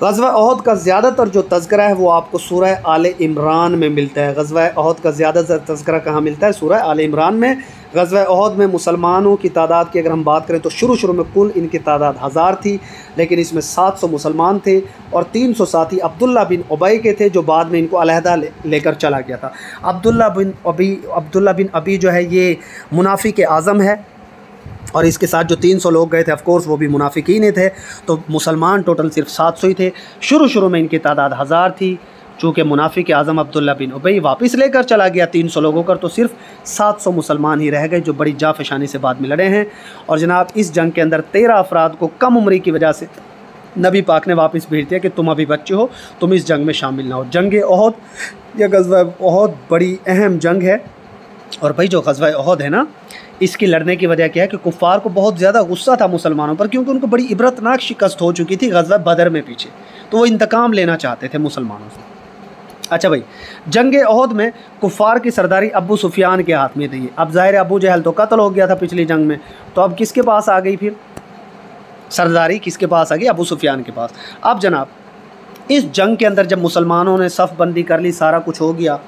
ग़ज़वा ओहद का ज़्यादातर जो तज़किरा है वो आपको सूरह आले इमरान में मिलता है। ग़ज़वा ओहद का ज़्यादातर तज़किरा कहाँ मिलता है? सूरह आले इमरान में। ग़ज़वा ओहद में मुसलमानों की तादाद की अगर हम बात करें तो शुरू में कुल इनकी तादाद 1000 थी, लेकिन इसमें 700 मुसलमान थे और 300 साथी अब्दुल्ला बिन उबई के थे, जो बाद में इनको अलहदा लेकर चला गया था। अब्दुल्ला बिन अबी जो है ये मुनाफिक आज़म है, और इसके साथ जो 300 लोग गए थे ऑफकोर्स वो भी मुनाफिकीन ही थे। तो मुसलमान टोटल सिर्फ 700 ही थे। शुरू में इनकी तादाद 1000 थी। चूँकि मुनाफिक आज़म अब्दुल्ला बिन उबई वापस लेकर चला गया 300 लोगों का, तो सिर्फ 700 मुसलमान ही रह गए, जो बड़ी जाफशानी से बाद में लड़े हैं। और जनाब इस जंग के अंदर 13 अफराद को कम उम्री की वजह से नबी पाक ने वापस भेज दिया कि तुम अभी बच्चे हो, तुम इस जंग में शामिल ना हो। जंग ओहद या ग़ज़वा ओहद बड़ी अहम जंग है। और भाई जो ग़ज़वा ओहद है ना, इसकी लड़ने की वजह क्या है कि कुफ़ार को बहुत ज़्यादा गुस्सा था मुसलमानों पर, क्योंकि उनको बड़ी इबरतनाक शिकस्त हो चुकी थी ग़ज़वा बदर में पीछे, तो वो इंतकाम लेना चाहते थे मुसलमानों से। अच्छा भाई, जंग ओहद में कुफ़ार की सरदारी अबू सुफियान के हाथ में थी। अब ज़ाहिर अबू जहल तो कत्ल हो गया था पिछली जंग में, तो अब किसके पास आ गई? फिर सरदारी किसके पास आ गई? अबू सुफियान के पास। अब जनाब इस जंग के अंदर जब मुसलमानों ने सफ़ बंदी कर ली, सारा कुछ हो गया,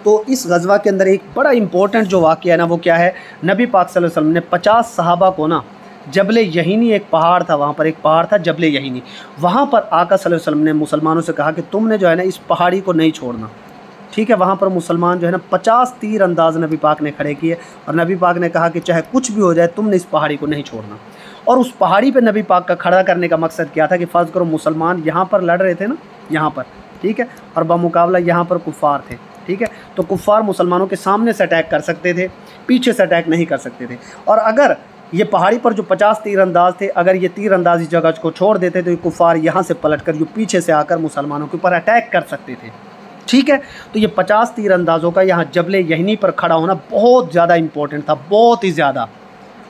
तो इस ग़ज़वा के अंदर एक बड़ा इंपॉर्टेंट जो वाक़या है ना, वो क्या है? नबी पाक सल्लल्लाहु अलैहि वसल्लम ने 50 सहाबा को ना जबले यहीनी, एक पहाड़ था, वहाँ पर एक पहाड़ था जबले यहीनी, वहाँ पर आका सल्लल्लाहु अलैहि वसल्लम ने मुसलमानों से कहा कि तुमने जो है ना इस पहाड़ी को नहीं छोड़ना, ठीक है। वहाँ पर मुसलमान जो है ना 50 तीर अंदाज नबी पाक ने खड़े किए, और नबी पाक ने कहा कि चाहे कुछ भी हो जाए तुमने इस पहाड़ी को नहीं छोड़ना। और उस पहाड़ी पर नबी पाक का खड़ा करने का मकसद क्या था कि फ़र्ज़ करो मुसलमान यहाँ पर लड़ रहे थे ना, यहाँ पर, ठीक है, और बामुकाबला यहाँ पर कुफ़ार थे, ठीक है। तो कुफ़ार मुसलमानों के सामने से अटैक कर सकते थे, पीछे से अटैक नहीं कर सकते थे। और अगर ये पहाड़ी पर जो 50 तीर अंदाज थे, अगर ये तीर अंदाज इस जगह को छोड़ देते तो ये कुफ़ार यहाँ से पलट कर, ये पीछे से आकर मुसलमानों के ऊपर अटैक कर सकते थे, ठीक है। तो ये 50 तीर अंदाज़ों का यहाँ जबले यहीनी पर खड़ा होना बहुत ज़्यादा इंपॉर्टेंट था, बहुत ही ज़्यादा।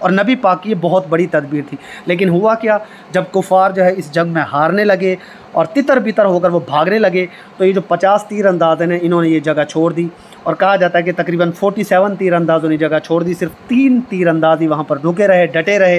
और नबी पाक की ये बहुत बड़ी तदबीर थी। लेकिन हुआ क्या, जब कुफ़ार जो है इस जंग में हारने लगे और तितर बितर होकर वो भागने लगे, तो ये जो 50 तीर अंदाज़ हैं इन्होंने ये जगह छोड़ दी। और कहा जाता है कि तकरीबन 47 तीर अंदाज़ों ने जगह छोड़ दी, सिर्फ 3 तीर अंदाज़ ही वहाँ पर रुके रहे, डटे रहे।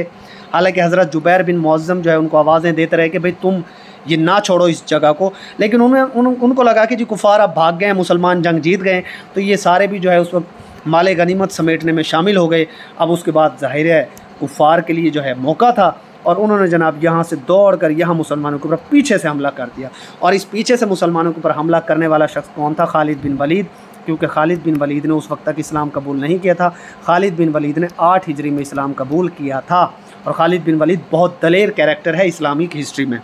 हालांकि हज़रत जुबैर बिन मुअज़्ज़म जो है उनको आवाज़ें देते रहे कि भाई तुम ये ना छोड़ो इस जगह को, लेकिन उनको लगा कि जी कुफ़ार अब भाग गए, मुसलमान जंग जीत गए, तो ये सारे भी जो है उस वक्त माले गनीमत समेटने में शामिल हो गए। अब उसके बाद ज़ाहिर है कुफ़ार के लिए जो है मौका था, और उन्होंने जनाब यहाँ से दौड़ कर यहाँ मुसलमानों के ऊपर पीछे से हमला कर दिया। और इस पीछे से मुसलमानों के ऊपर हमला करने वाला शख्स कौन था? खालिद बिन वलीद। क्योंकि खालिद बिन वलीद ने उस वक्त तक इस्लाम कबूल नहीं किया था। खालिद बिन वलीद ने 8 हिजरी में इस्लाम कबूल किया था, और खालिद बिन वलीद बहुत दलेर कैरेक्टर है इस्लामिक हिस्ट्री में।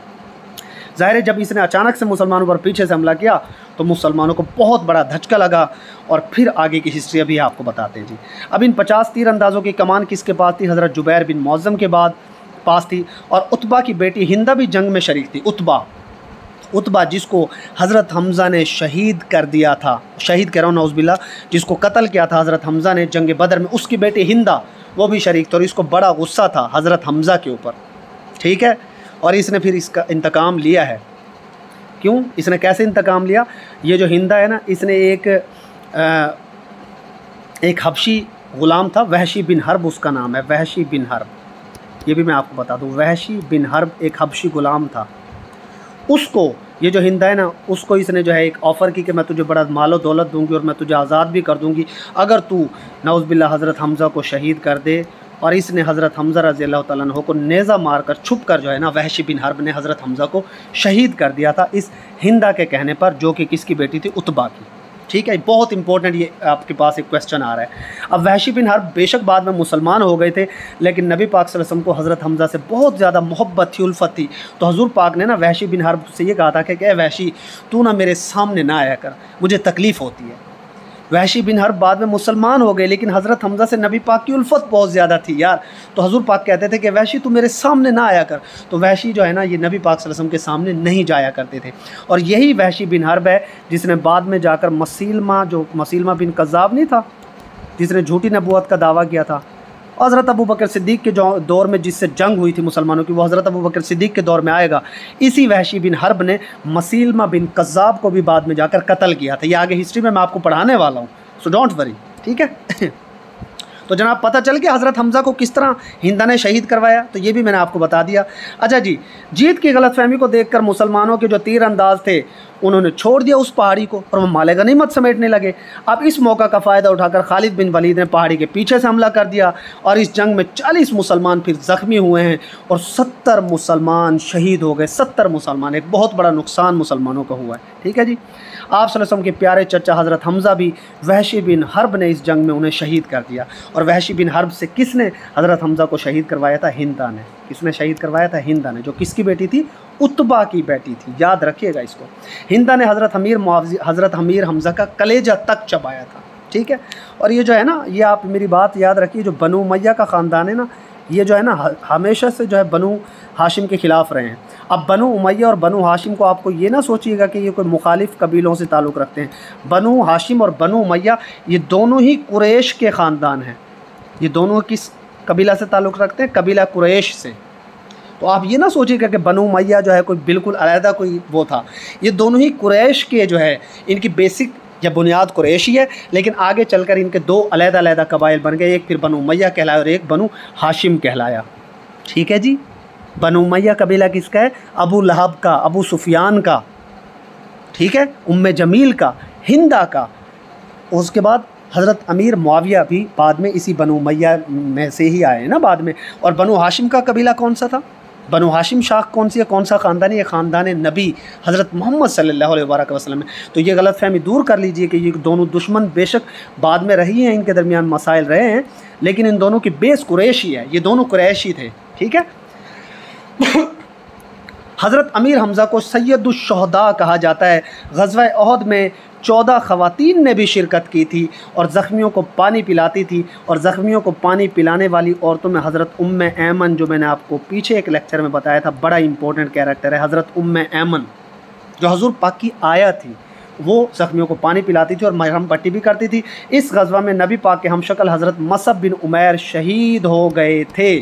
ज़ाहिर है जब इसने अचानक से मुसलमानों पर पीछे से हमला किया तो मुसलमानों को बहुत बड़ा धचका लगा, और फिर आगे की हिस्ट्री अभी आपको बताते हैं जी। अब इन 50 तीर अंदाज़ों की कमान किसके पास थी? हज़रत जुबैर बिन मुअज़्ज़म के पास थी। और उतबा की बेटी हिंदा भी जंग में शरीक थी। उतबा जिसको हज़रत हमज़ा ने शहीद कर दिया था, शहीद कह रहा हूँ नौज़ुबिल्लाह, जिसको कत्ल किया था हज़रत हमज़ा ने जंग बदर में, उसकी बेटी हिंदा वो भी शरीक थी। और इसको बड़ा गुस्सा था हज़रत हमज़ा के ऊपर, ठीक है। और इसने फिर इसका इंतकाम लिया है। क्यों? इसने कैसे इंतकाम लिया? ये जो हिंदा है ना, इसने एक हबशी ग़ुलाम था, वहशी बिन हर्ब उसका नाम है, वहशी बिन हर्ब, ये भी मैं आपको बता दूँ। वहशी बिन हर्ब एक हबशी ग़ुलाम था। उसको ये जो हिंदा है ना, उसको इसने जो है एक ऑफ़र की कि मैं तुझे बड़ा मालो दौलत दूंगी और मैं तुझे आज़ाद भी कर दूंगी अगर तू नौज़ुबिल्लाह हज़रत हमज़ा को शहीद कर दे। और इसने हज़रत हमज़ा रज़ी अल्लाह तआला अन्हु को नेज़ा मार कर छुप कर जो है ना, वहशी बिन हर्ब ने हज़रत हमज़ा को शहीद कर दिया था इस हिंदा के कहने पर, जो कि किसकी बेटी थी? उतबा की, ठीक है, बहुत इंपॉर्टेंट ये आपके पास एक क्वेश्चन आ रहा है। अब वहशी बिन हर्ब बेशक बाद में मुसलमान हो गए थे, लेकिन नबी पाक सल्लल्लाहु अलैहि वसल्लम को हज़रत हमज़ा से बहुत ज़्यादा मोहब्बत थी, उल्फत थी। तो हज़ूर पाक ने ना वहशी बिन हर्ब से ये कहा था कि वहशी तू ना मेरे सामने ना आया कर, मुझे तकलीफ़ होती है। वहशी बिन हर्ब बाद में मुसलमान हो गए, लेकिन हज़रत हमज़ा से नबी पाक की उल्फत बहुत ज़्यादा थी यार। तो हज़ूर पाक कहते थे कि वहशी तू मेरे सामने ना आया कर। तो वहशी जो है ना, ये नबी पाक सल्लल्लाहु अलैहि वसल्लम के सामने नहीं जाया करते थे। और यही वहशी बिन हर्ब है जिसने बाद में जाकर मसीलमा बिन कज़्ज़ाब नहीं था, जिसने झूठी नबूवत का दावा किया था, हज़रत अबू बकर सिद्दीक़ के जो दौर में जिससे जंग हुई थी मुसलमानों की, वो हज़रत अबू बकर सिद्दीक़ के दौर में आएगा। इसी वहशी बिन हर्ब ने मसीलमा बिन कज़्ज़ाब को भी बाद में जाकर कत्ल किया था। ये आगे हिस्ट्री में मैं आपको पढ़ाने वाला हूँ, सो डोंट वरी, ठीक है। तो जनाब पता चल गया हज़रत हमज़ा को किस तरह हिंदा ने शहीद करवाया, तो ये भी मैंने आपको बता दिया। अच्छा जी, जीत की गलतफहमी को देखकर मुसलमानों के जो तीर अंदाज थे उन्होंने छोड़ दिया उस पहाड़ी को और वो माले गनीमत समेटने लगे। अब इस मौका का फ़ायदा उठाकर खालिद बिन वलीद ने पहाड़ी के पीछे से हमला कर दिया और इस जंग में 40 मुसलमान फिर ज़ख्मी हुए हैं और 70 मुसलमान शहीद हो गए। 70 मुसलमान, एक बहुत बड़ा नुकसान मुसलमानों का हुआ है, ठीक है जी। आप सल्लल्लाहु अलैहि वसल्लम के प्यारे चचा हज़रत हमज़ा भी वहशी बिन हर्ब ने इस जंग में उन्हें शहीद कर दिया। और वहशी बिन हर्ब से किसने हज़रत हमज़ा को शहीद करवाया था? हिंदा ने। किसने शहीद करवाया था? हिंदा ने, जो किसकी बेटी थी? उत्बा की बेटी थी, याद रखिएगा इसको। हिंदा ने हज़रत अमीर हमज़ा का कलेजा तक चबाया था, ठीक है। और ये जो है ना, ये आप मेरी बात याद रखिए, जो बनु उमैया का ख़ानदान है ना, ये जो है ना हमेशा से जो है बनु हाशिम के ख़िलाफ़ रहे हैं। अब बनु उमैया और बनु हाशिम को आपको ये ना सोचिएगा कि ये कोई मुखालिफ कबीलों से ताल्लुक़ रखते हैं। बनु हाशिम और बनु उमैया ये दोनों ही कुरैश के ख़ानदान हैं। ये दोनों किस कबीला से ताल्लुक़ रखते हैं? कबीला कुरैश से। तो आप ये ना सोचिएगा कि बनु उमैया जो है कोई बिल्कुल अलहदा कोई वो था। ये दोनों ही कुरैश के जो है, इनकी बेसिक या बुनियाद कुरैशी है, लेकिन आगे चलकर इनके दो अलहदा कबाइल बन गए। एक फिर बनु उमैया कहलाया और एक बनु हाशिम कहलाया, ठीक है जी। बनु उमैया कबीला किसका है? अबू लहब का, अबू सुफियान का, ठीक है, उम्मे जमील का, हिंदा का। उसके बाद हज़रत अमीर मुआविया भी बाद में इसी बनु उमैया में से ही आए हैं ना बाद में। और बनु हाशिम का कबीला कौन सा था? बनु हाशिम शाख कौन सी है, कौन सा ख़ानदान है? ये ख़ानदान नबी हज़रत मोहम्मद सल्लल्लाहु अलैहि वसल्लम है। तो ये गलतफ़हमी दूर कर लीजिए कि ये दोनों दुश्मन बेशक बाद में रही हैं, इनके दरमियान मसाइल रहे हैं, लेकिन इन दोनों की बेस कुरैशी है। ये दोनों कुरैशी थे, ठीक है। हज़रत अमीर हमज़ा को सैयदुश्शुहदा कहा जाता है। ग़ज़वा ओहद में 14 ख़वातीन ने भी शिरकत की थी और ज़ख्मियों को पानी पिलाती थी। और ज़ख्मियों को पानी पिलाने वाली औरतों में हज़रत उम्मे ऐमन, जो मैंने आपको पीछे एक लेक्चर में बताया था, बड़ा इंपॉर्टेंट कैरेक्टर है हज़रत उम्मे ऐमन, जो हज़ूर पाक की आया थी। वो ज़ख्मियों को पानी पिलाती थी और मरहम पट्टी भी करती थी। इस गज़वा में नबी पाक के हमशक्ल हज़रत मसअब बिन उमैर शहीद हो गए थे।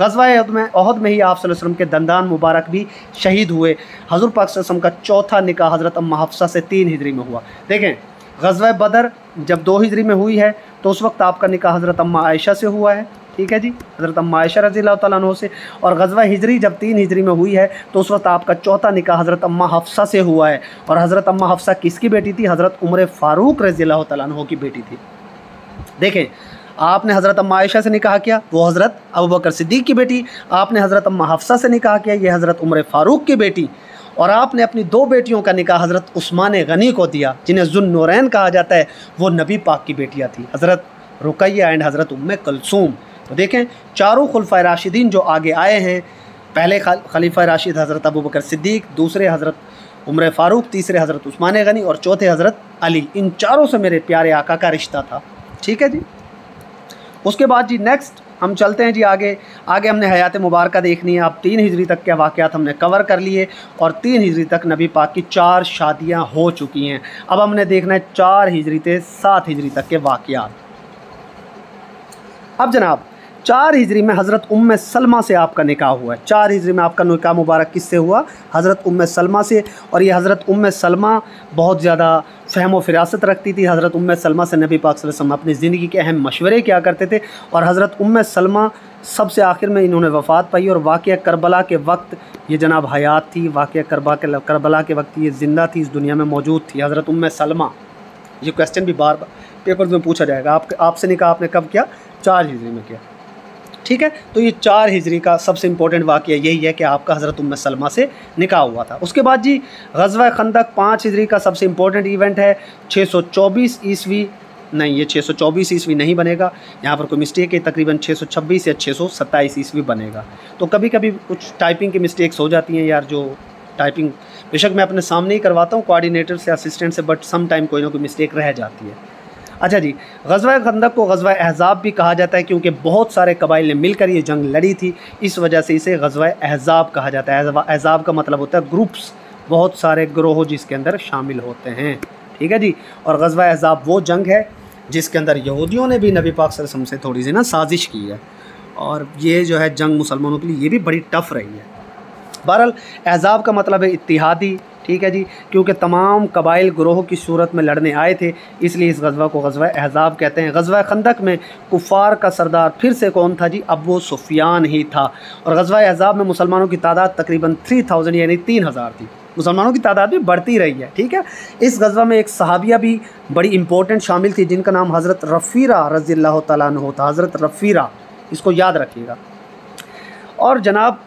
ग़ज़वा ओहद में ही आप सल्लल्लाहु अलैहि वसल्लम के दंदान मुबारक भी शहीद हुए। हज़ूर पाक सल्लल्लाहु अलैहि वसल्लम का चौथा निकाह हज़रत अम्मा हफ्सा से 3 हिजरी में हुआ। देखें, ग़ज़वा बदर जब 2 हिजरी में हुई है तो उस वक्त आपका निकाह हज़रत अम्मा आयशा से हुआ है, ठीक है जी, हज़रत अम्मा आयशा रज़ियल्लाहु तआला अन्हा से। और ग़ज़वा हिजरी जब 3 हिजरी में हुई है तो उस वक्त आपका चौथा निकाह हज़रत अम्मा हफ्सा से हुआ है। और हज़रत अम्मा हफ्सा किसकी बेटी थी? हज़रत उमर फ़ारूक रज़ियल्लाहु तआला अन्हु की बेटी थी। देखें, आपने हज़रत अम्मा आयशा से निकाह किया, वो हज़रत अबू बकर सिद्दीक़ की बेटी। आपने हज़रत अम्मा हफ्सा से निकाह किया, ये हज़रत उमर फ़ारूक की बेटी। और आपने अपनी 2 बेटियों का निकाह हज़रत उस्मान गनी को दिया, जिन्हें ज़ुन्नूरैन कहा जाता है। वो नबी पाक की बेटियाँ थी, हज़रत रुकैया एंड हज़रत उम्मे कुलसूम। तो देखें, चारों खुलफाए राशिदीन जो आगे आए हैं, पहले खलीफा राशिद हज़रत अबू बकर सिद्दीक़, दूसरे हज़रत उमर फ़ारूक, तीसरे हज़रत उस्मान गनी और चौथे हज़रत अली। इन चारों से मेरे प्यारे आका का रिश्ता था, ठीक है जी। उसके बाद जी नेक्स्ट हम चलते हैं जी आगे हमने हयात मुबारका देखनी है। अब 3 हिजरी तक के वाक़यात हमने कवर कर लिए और 3 हिजरी तक नबी पाक की 4 शादियां हो चुकी हैं। अब हमने देखना है 4 हिजरी से 7 हिजरी तक के वाक़यात। अब जनाब 4 हिजरी में हज़रत उम्मे सलमा से आपका निकाह हुआ है। 4 हिजरी में आपका निकाह मुबारक किससे हुआ? हज़रत उम्मे सलमा से। और ये हज़रत उम्मे सलमा बहुत ज़्यादा फ़हम व फ़िरासत रखती थी। हज़रत उम्मे सलमा से नबी पाक सल्लल्लाहु अलैहि वसल्लम अपनी ज़िंदगी के अहम मशवरे किया करते थे। और हज़रत उम्मे सलमा सबसे आखिर में इन्होंने वफ़ात पाई और वाक़या करबला के वक्त ये जनाब हयात थी। वाक़या करबला के वक्त ये ज़िंदा थी, इस दुनिया में मौजूद थी हज़रत उम्मे सलमा। ये क्वेश्चन भी बार बार पेपर में पूछा जाएगा। आपसे निकाह आपने कब किया? 4 हिजरी में किया। ठीक है। तो ये 4 हिजरी का सबसे इम्पोर्टेंट वाक़या यही है कि आपका हज़रत उम्मे सलमा से निकाह हुआ था। उसके बाद जी ग़ज़वा खंदक 5 हिजरी का सबसे इम्पोर्टेंट इवेंट है। 624 ईस्वी नहीं, ये 624 ईस्वी नहीं बनेगा, यहाँ पर कोई मिस्टेक है, तकरीबन 626 या 627 ईस्वी बनेगा। तो कभी कभी कुछ टाइपिंग की मिस्टेक्स हो जाती हैं यार, जो टाइपिंग बेशक मैं अपने सामने ही करवाता हूँ कोऑर्डिनेटर से, असिस्टेंट से, बट सम टाइम कोई ना कोई मिस्टेक रह जाती है। अच्छा जी, ग़ज़वा खंदक को ग़ज़वा अहज़ाब भी कहा जाता है क्योंकि बहुत सारे कबाइल ने मिलकर ये जंग लड़ी थी, इस वजह से इसे ग़ज़वा अहज़ाब कहा जाता है। अहज़ाब का मतलब होता है ग्रुप्स, बहुत सारे ग्रोह जिसके अंदर शामिल होते हैं, ठीक है जी। और ग़ज़वा अहज़ाब वो जंग है जिसके अंदर यहूदियों ने भी नबी पाक सल्लल्लाहु अलैहि वसल्लम से थोड़ी सी ना साजिश की है, और ये जो है जंग मुसलमानों के लिए ये भी बड़ी टफ रही है। बहरहाल अहज़ाब का मतलब है इत्तिहादी, ठीक है जी, क्योंकि तमाम कबाइल ग्रोह की सूरत में लड़ने आए थे, इसलिए इस ग़ज़वा को ग़ज़वा अहज़ाब कहते हैं। ग़ज़वा खंदक में कुफ़ार का सरदार फिर से कौन था जी? अबू सुफ़ियान ही था। और ग़ज़वा अहज़ाब में मुसलमानों की तादाद तकरीबन 3000 यानी 3000 थी। मुसलमानों की तादाद भी बढ़ती रही है, ठीक है। इस ग़ज़वा में एक सहाबिया भी बड़ी इंपॉर्टेंट शामिल थी जिनका नाम हज़रत रफ़ीरा रज़ियल्लाहु तआला अन्हु था। हज़रत रफ़ीरा, इसको याद रखिएगा। और जनाब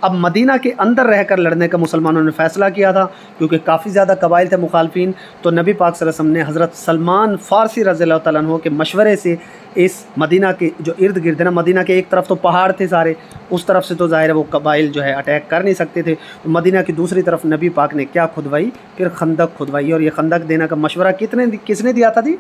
अब मदीना के अंदर रहकर लड़ने का मुसलमानों ने फ़ैसला किया था क्योंकि काफ़ी ज़्यादा कबाइल थे मुखालफिन। तो नबी पाक सल्लल्लाहु अलैहि वसल्लम ने हज़रत सलमान फ़ारसी रज़ियल्लाहु तआला अन्हु के मशवरे से इस मदीना के जो इर्द गिर्द है ना, मदीना के एक तरफ तो पहाड़ थे सारे, उस तरफ से तो ज़ाहिर है वो कबाइल जो है अटैक कर नहीं सकते थे, तो मदीना की दूसरी तरफ नबी पाक ने क्या खुदवाई? फिर खंदक खुदवाई। और ये खंदक देने का मशवरा किसने दिया था जी?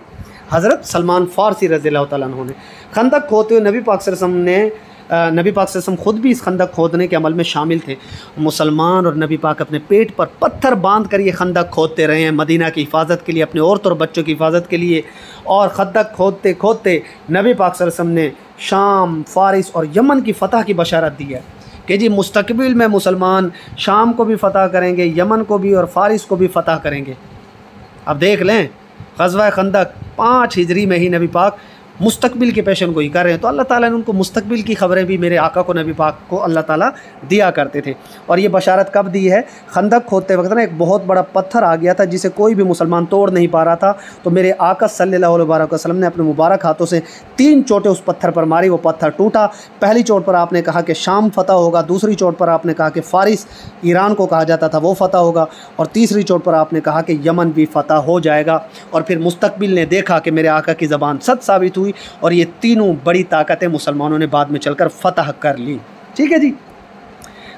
हज़रत सलमान फ़ारसी रज़ियल्लाहु तआला अन्हु ने। खंदक खोदते हुए नबी पाक सल्लल्लाहु अलैहि वसल्लम ने नबी पाक सल्लल्लाहु अलैहि वसल्लम खुद भी इस खंदक खोदने के अमल में शामिल थे। मुसलमान और नबी पाक अपने पेट पर पत्थर बांध कर ये खंदक खोदते रहे हैं मदीना की हिफाजत के लिए, अपने औरतों और बच्चों की हिफाजत के लिए। और खंदक खोदते खोदते नबी पाक सल्लल्लाहु अलैहि वसल्लम ने शाम, फ़ारिस और यमन की फ़तह की बशारत दी है कि जी मुस्तक़बिल में मुसलमान शाम को भी फ़तह करेंगे, यमन को भी और फ़ारिस को भी फ़तह करेंगे। अब देख लें, ग़ज़वा खंदक 5 हिजरी में ही नबी पाक मुस्तकबिल की पेशन गोई कर रहे हैं। तो अल्लाह ताला ने उनको मुस्तकबिल की खबरें भी मेरे आका को, नबी पाक को अल्लाह ताला दिया करते थे। और ये बशारत कब दी है? खंदक खोदते वक्त ना एक बहुत बड़ा पत्थर आ गया था जिसे कोई भी मुसलमान तोड़ नहीं पा रहा था। तो मेरे आका सल्लल्लाहु अलैहि वसल्लम ने अपने मुबारक हाथों से 3 चोटें उस पत्थर पर मारी, वो पत्थर टूटा। पहली चोट पर आपने कहा कि शाम फ़तह होगा, दूसरी चोट पर आपने कहा कि फ़ारिस, ईरान को कहा जाता था, वो फ़तह होगा, और तीसरी चोट पर आपने कहा कि यमन भी फ़तह हो जाएगा। और फिर मुस्तकबिल ने देखा कि मेरे आका की ज़बान सच साबित हुई और ये तीनों बड़ी ताकतें मुसलमानों ने बाद में चलकर फ़तह कर ली, ठीक है जी।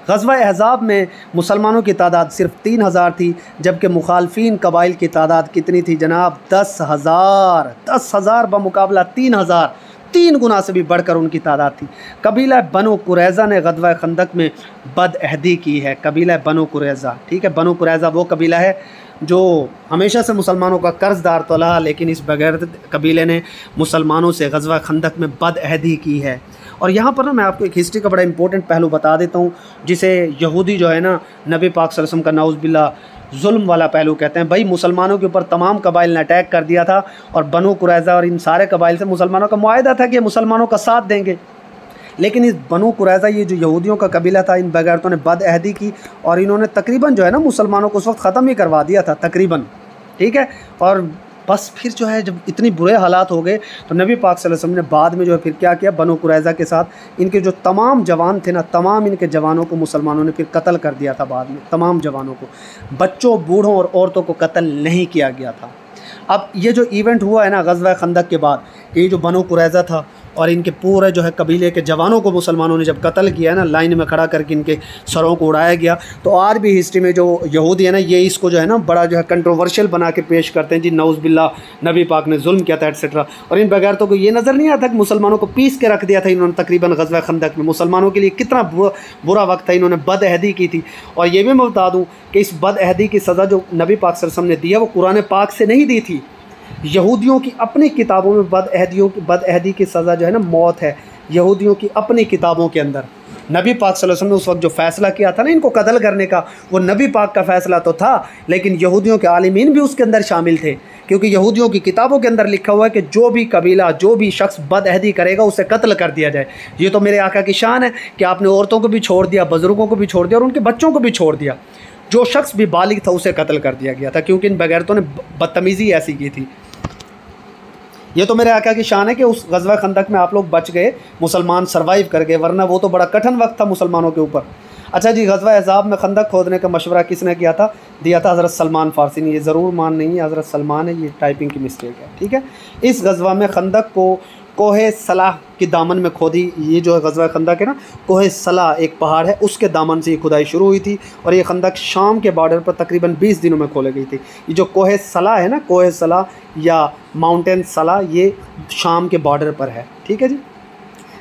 ग़ज़वा अहज़ाब में मुसलमानों की तादाद सिर्फ 3000 थी, जबकि मुखालफिन कबाइल की तादाद कितनी थी जनाब? 10,000 बमुकाबला 3000, 3 गुना से भी बढ़कर उनकी तादाद थी। कबीला बनो कुरैज़ा ने ग़ज़वा खंदक में बदअहदी की है। कबीला बनो कुरैज़ा, ठीक है, बनो कुरैज़ा वो कबीला है जो हमेशा से मुसलमानों का कर्ज़दार तो रहा, लेकिन इस बगैर कबीले ने मुसलमानों से ग़ज़वा खंदक में बदअहदी की है। और यहाँ पर ना मैं आपको एक हिस्ट्री का बड़ा इंपॉर्टेंट पहलू बता देता हूँ जिसे यहूदी जो है ना नबी पाक सल्लल्लाहु अलैहि वसल्लम का नाउज़ बिल्लाह जुल्म वाला पहलू कहते हैं। भाई मुसलमानों के ऊपर तमाम कबाइल ने अटैक कर दिया था और बनो कुरैज़ा और इन सारे कबाइल से मुसलमानों का मुआहदा था कि मुसलमानों का साथ देंगे, लेकिन इस बनो कुरैज़ा ये जो यहूदियों का कबीला था, इन बगैरतों ने बदअहदी की और इन्होंने तकरीबन जो है ना मुसलमानों को उस वक्त ख़त्म ही करवा दिया था तकरीबन, ठीक है। और बस फिर जो है जब इतनी बुरे हालात हो गए तो नबी पाक सल्लल्लाहु अलैहि वसल्लम ने बाद में जो है फिर क्या किया, बनो कुरैज़ा के साथ इनके जो तमाम जवान थे ना, तमाम इनके जवानों को मुसलमानों ने फिर कत्ल कर दिया था। बाद में तमाम जवानों को, बच्चों, बूढ़ों और औरतों को कत्ल नहीं किया गया था। अब ये जो इवेंट हुआ है ना ग़ज़वा खंदक के बाद, ये जो बनो कुरैज़ा था और इनके पूरे जो है कबीले के जवानों को मुसलमानों ने जब कत्ल किया है ना, लाइन में खड़ा करके इनके सरों को उड़ाया गया। तो आज भी हिस्ट्री में जो यहूदी है ना, ये इसको जो है ना बड़ा जो है कंट्रोवर्शियल बना के पेश करते हैं जी, नौज़ बिल्लाह नबी पाक ने जुल्म किया था एटसेट्रा। और इन बगैरतों को ये नज़र नहीं आता कि मुसलमानों को पीस के रख दिया था इन्होंने तकरीबन ग़ज़वा खंदक में। मुसलमानों के लिए कितना बुरा वक्त था, इन्होंने बदअहदी की थी। और ये भी मैं बता दूँ कि इस बदअहदी की सज़ा जो नबी पाक सल्लल्लाहु अलैहि वसल्लम ने दी है वो कुरान पाक से नहीं दी थी। यहूदियों की अपनी किताबों में बदअहदी की सज़ा जो है ना मौत है। यहूदियों की अपनी किताबों के अंदर नबी पाक सल्लल्लाहु अलैहि वसल्लम ने उस वक्त जो फ़ैसला किया था ना इनको कत्ल करने का, वो नबी पाक का फ़ैसला तो था, लेकिन यहूदियों के आलिमीन भी उसके अंदर शामिल थे, क्योंकि यहूदियों की किताबों के अंदर लिखा हुआ है कि जो भी कबीला, जो भी शख्स बदअहदी करेगा उसे कत्ल कर दिया जाए। ये तो मेरे आका की शान है कि आपने औरतों को भी छोड़ दिया, बुज़ुर्गों को भी छोड़ दिया और उनके बच्चों को भी छोड़ दिया। जो शख्स भी बालिग था उसे कत्ल कर दिया गया था, क्योंकि इन बगैरतों ने बदतमीज़ी ऐसी की थी। ये तो मेरे आका की शान है कि उस गज़वा खंदक में आप लोग बच गए, मुसलमान सर्वाइव कर गए, वरना वो तो बड़ा कठिन वक्त था मुसलमानों के ऊपर। अच्छा जी, गज़वा अहज़ाब में खंदक खोदने का मशवरा किसने किया था? दिया था हज़रत सलमान फ़ारसी ने। ये ज़रूर मान नहीं है हज़रत सलमान है, ये टाइपिंग की मिस्टेक है, ठीक है। इस गज़वा में खंदक को कोहे सलाह के दामन में खोदी। ये जो गज़वा खंदक है ना, कोहे सलाह एक पहाड़ है, उसके दामन से ये खुदाई शुरू हुई थी और ये खंदक शाम के बॉर्डर पर तकरीबन 20 दिनों में खोले गई थी। ये जो कोहे सलाह है ना, कोहे सलाह या माउंटेन सलाह, ये शाम के बॉर्डर पर है, ठीक है जी।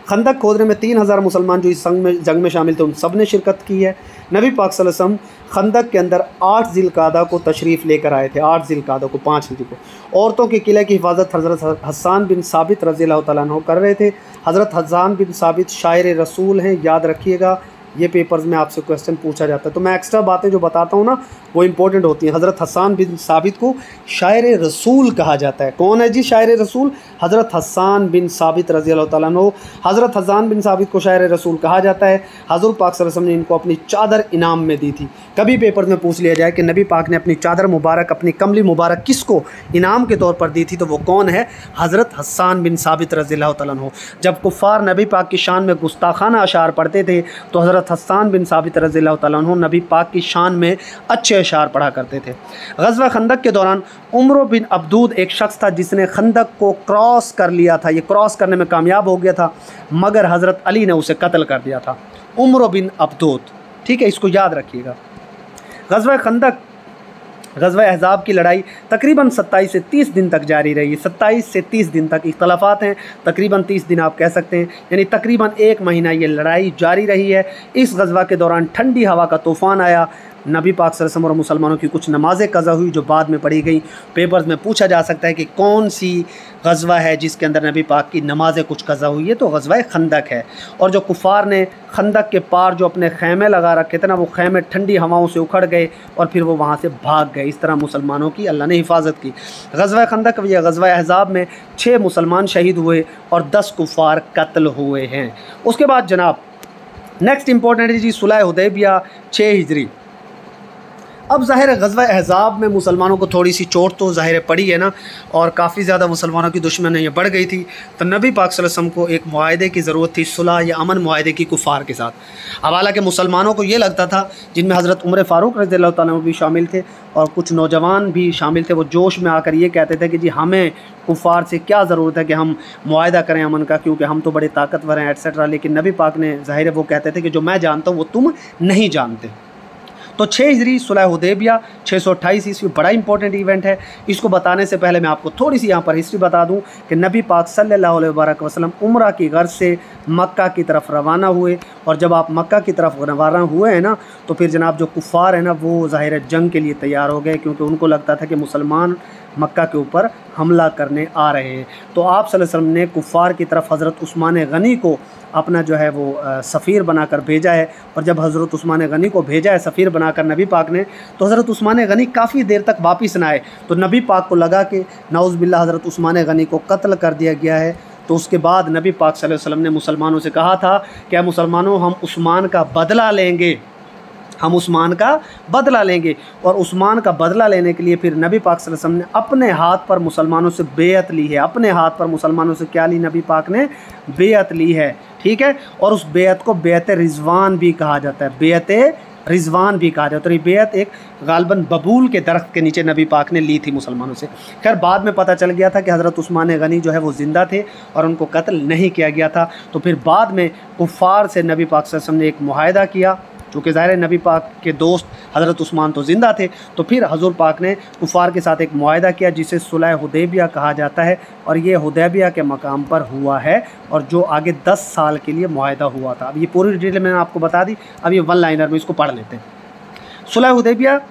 खंदक खोदने में 3000 मुसलमान जो इस जंग में शामिल थे उन सब ने शिरकत की है। नबी पाक सल्लल्लाहु अलैहि वसल्लम खंदक के अंदर 8 ज़िलक़ादा को तशरीफ़ लेकर आए थे, 8 ज़िलक़ादा को, 5 हिजरी को। औरतों के किले की हिफाजत हज़रत हस्सान बिन साबित रज़ियल्लाहु तआला अन्हु कर रहे थे। हज़रत हस्सान बिन साबित शायर रसूल हैं, याद रखिएगा, ये पेपर्स में आपसे क्वेश्चन पूछा जाता है, तो मैं एक्स्ट्रा बातें जो बताता हूँ ना वो इंपॉर्टेंट होती हैं। हज़रत हस्सान बिन साबित को शायर रसूल कहा जाता है। कौन है जी शायर रसूल? हज़रत हस्सान बिन साबित रज़ियल्लाहु तआला अन्हु। हज़रत हस्सान बिन साबित को शायर रसूल कहा जाता है। हज़रत पाक सल्लल्लाहु अलैहि वसल्लम ने इनको अपनी चादर इनाम में दी थी। कभी पेपर में पूछ लिया जाए कि नबी पाक ने अपनी चादर मुबारक, अपनी कमली मुबारक किसको इनाम के तौर पर दी थी, तो वो कौन है? हज़रत हस्सान बिन साबित रज़ियल्लाहु तआला अन्हु। जब कुफ़ार नबी पाक की शान में गुस्ताखाना अशार पढ़ते थे तो हज़रत हस्सान बिन साबित रज़ियल्लाहु तआला अन्हु नबी पाक की शान में अच्छे अशार पढ़ा करते थे। ग़ज़वा खंदक के दौरान उम्र बिन अब्दूद एक शख्स था जिसने खंदक को क्रॉस कर लिया था। ये क्रॉस करने में कामयाब हो गया था, मगर हज़रत अली ने उसे कत्ल कर दिया था। उम्र बिन अब्दूद, ठीक है, इसको याद रखिएगा। ग़ज़वा खंदक, ग़ज़वा अहज़ाब की लड़ाई तकरीबन 27 से 30 दिन तक जारी रही। 27 से 30 दिन तक, इख्तलाफात हैं, तकरीबन 30 दिन आप कह सकते हैं, यानी तकरीबन 1 महीना ये लड़ाई जारी रही है। इस ग़ज़वा के दौरान ठंडी हवा का तूफ़ान आया। नबी पाक सल्लल्लाहु अलैहि वसल्लम और मुसलमानों की कुछ नमाज़ें क़ज़ा हुई जो बाद में पढ़ी गई। पेपर्स में पूछा जा सकता है कि कौन सी ग़ज़वा है जिसके अंदर नबी पाक की नमाज़ें कुछ क़ज़ा हुई है, तो ग़ज़वा खंदक है। और जो कुफ़ार ने खंदक के पार जो अपने ख़ैमे लगा रखे थे ना, वो ख़ैमे ठंडी हवाओं से उखड़ गए और फिर वो वहाँ से भाग गए। इस तरह मुसलमानों की अल्लाह ने हिफाजत की। ग़ज़वा खंदक या ग़ज़वा अहज़ाब में 6 मुसलमान शहीद हुए और 10 कुफ़ार कत्ल हुए हैं। उसके बाद जनाब नेक्स्ट इंपॉर्टेंट है जी सुलह हुदैबिया 6 हिजरी। अब ज़ाहिर है ग़ज़वा अहज़ाब में मुसलमानों को थोड़ी सी चोट तो ज़ाहिर पड़ी है ना, और काफ़ी ज़्यादा मुसलमानों की दुश्मनी बढ़ गई थी। तो नबी पाक सल्लल्लाहु अलैहि वसल्लम को एक मुआहदे की ज़रूरत थी, सुलह या अमन मुआहदे की कुफ़ार के साथ। अब हालांकि मुसलमानों को ये लगता था, जिनमें हज़रत उमर फ़ारूक रज़ियल्लाहु तआला अन्हु भी शामिल थे और कुछ नौजवान भी शामिल थे, वो जोश में आकर ये कहते थे कि जी हमें कुफ़ार से क्या ज़रूरत है कि हम मुआहदा करें अमन का, क्योंकि हम तो बड़े ताकतवर हैं एट्सेट्रा। लेकिन नबी पाक ने ज़ाहिर है वो कहते थे कि जो मैं जानता हूँ वो तुम नहीं जानते। तो 6 हिजरी सुलह हुदैबिया 628 ईस्वी बड़ा इंपॉर्टेंट इवेंट है। इसको बताने से पहले मैं आपको थोड़ी सी यहाँ पर हिस्ट्री बता दूँ कि नबी पाक सल्लल्लाहु अलैहि वसल्लम उम्रा की गर्ज से मक्का की तरफ रवाना हुए, और जब आप मक्का की तरफ रवाना हुए हैं ना, तो फिर जनाब जो कुफ़ार है ना वो ज़ाहिर जंग के लिए तैयार हो गए, क्योंकि उनको लगता था कि मुसलमान मक्का के ऊपर हमला करने आ रहे हैं। तो आप सल्लल्लाहु अलैहि वसल्लम ने कुफ़ार की तरफ हज़रत उस्मान गनी को अपना जो है वो सफ़ीर बनाकर भेजा है। और जब हज़रत उस्मान गनी को भेजा है सफ़ीर बनाकर नबी पाक ने, तो हज़रत उस्मान गनी काफ़ी देर तक वापस न आए। तो नबी पाक को लगा कि नाउज़ बिल्लाह हज़रत उस्मान गनी को कत्ल कर दिया गया है। तो उसके बाद नबी पाक सल्लल्लाहु अलैहि वसल्लम ने मुसलमानों से कहा था कि मुसलमानों हम उस्मान का बदला लेंगे, हम उस्मान का बदला लेंगे। और उस्मान का बदला लेने के लिए फिर नबी पाक सल्लल्लाहु अलैहि वसल्लम ने अपने हाथ पर मुसलमानों से बेअत ली है। अपने हाथ पर मुसलमानों से क्या ली? नबी पाक ने बेअत ली है, ठीक है। और उस बेअत को बेअत रिज़वान भी कहा जाता है, बेअत रिज़वान भी कहा जाता है। तो ये बेअत एक गालबन बबूल के दरख्त के नीचे नबी पाक ने ली थी मुसलमानों से। खैर बाद में पता चल गया था कि हज़रत उस्मान गनी जो है वो ज़िंदा थे और उनको कत्ल नहीं किया गया था। तो फिर बाद में कुफ़ार से नबी पाक सल्लल्लाहु अलैहि वसल्लम ने एक मुआहदा किया, चूँकि ज़ाहिर नबी पाक के दोस्त हज़रत उस्मान तो ज़िंदा थे। तो फिर हज़ूर पाक ने कुफ़ार के साथ एक मुआहदा किया जिसे सुलह हुदैबिया कहा जाता है, और ये हुदैबिया के मकाम पर हुआ है, और जो आगे 10 साल के लिए मुआहदा हुआ था। अब ये पूरी डिटेल मैंने आपको बता दी, अब ये वन लाइनर में इसको पढ़ लेते हैं। सुलह हुदैबिया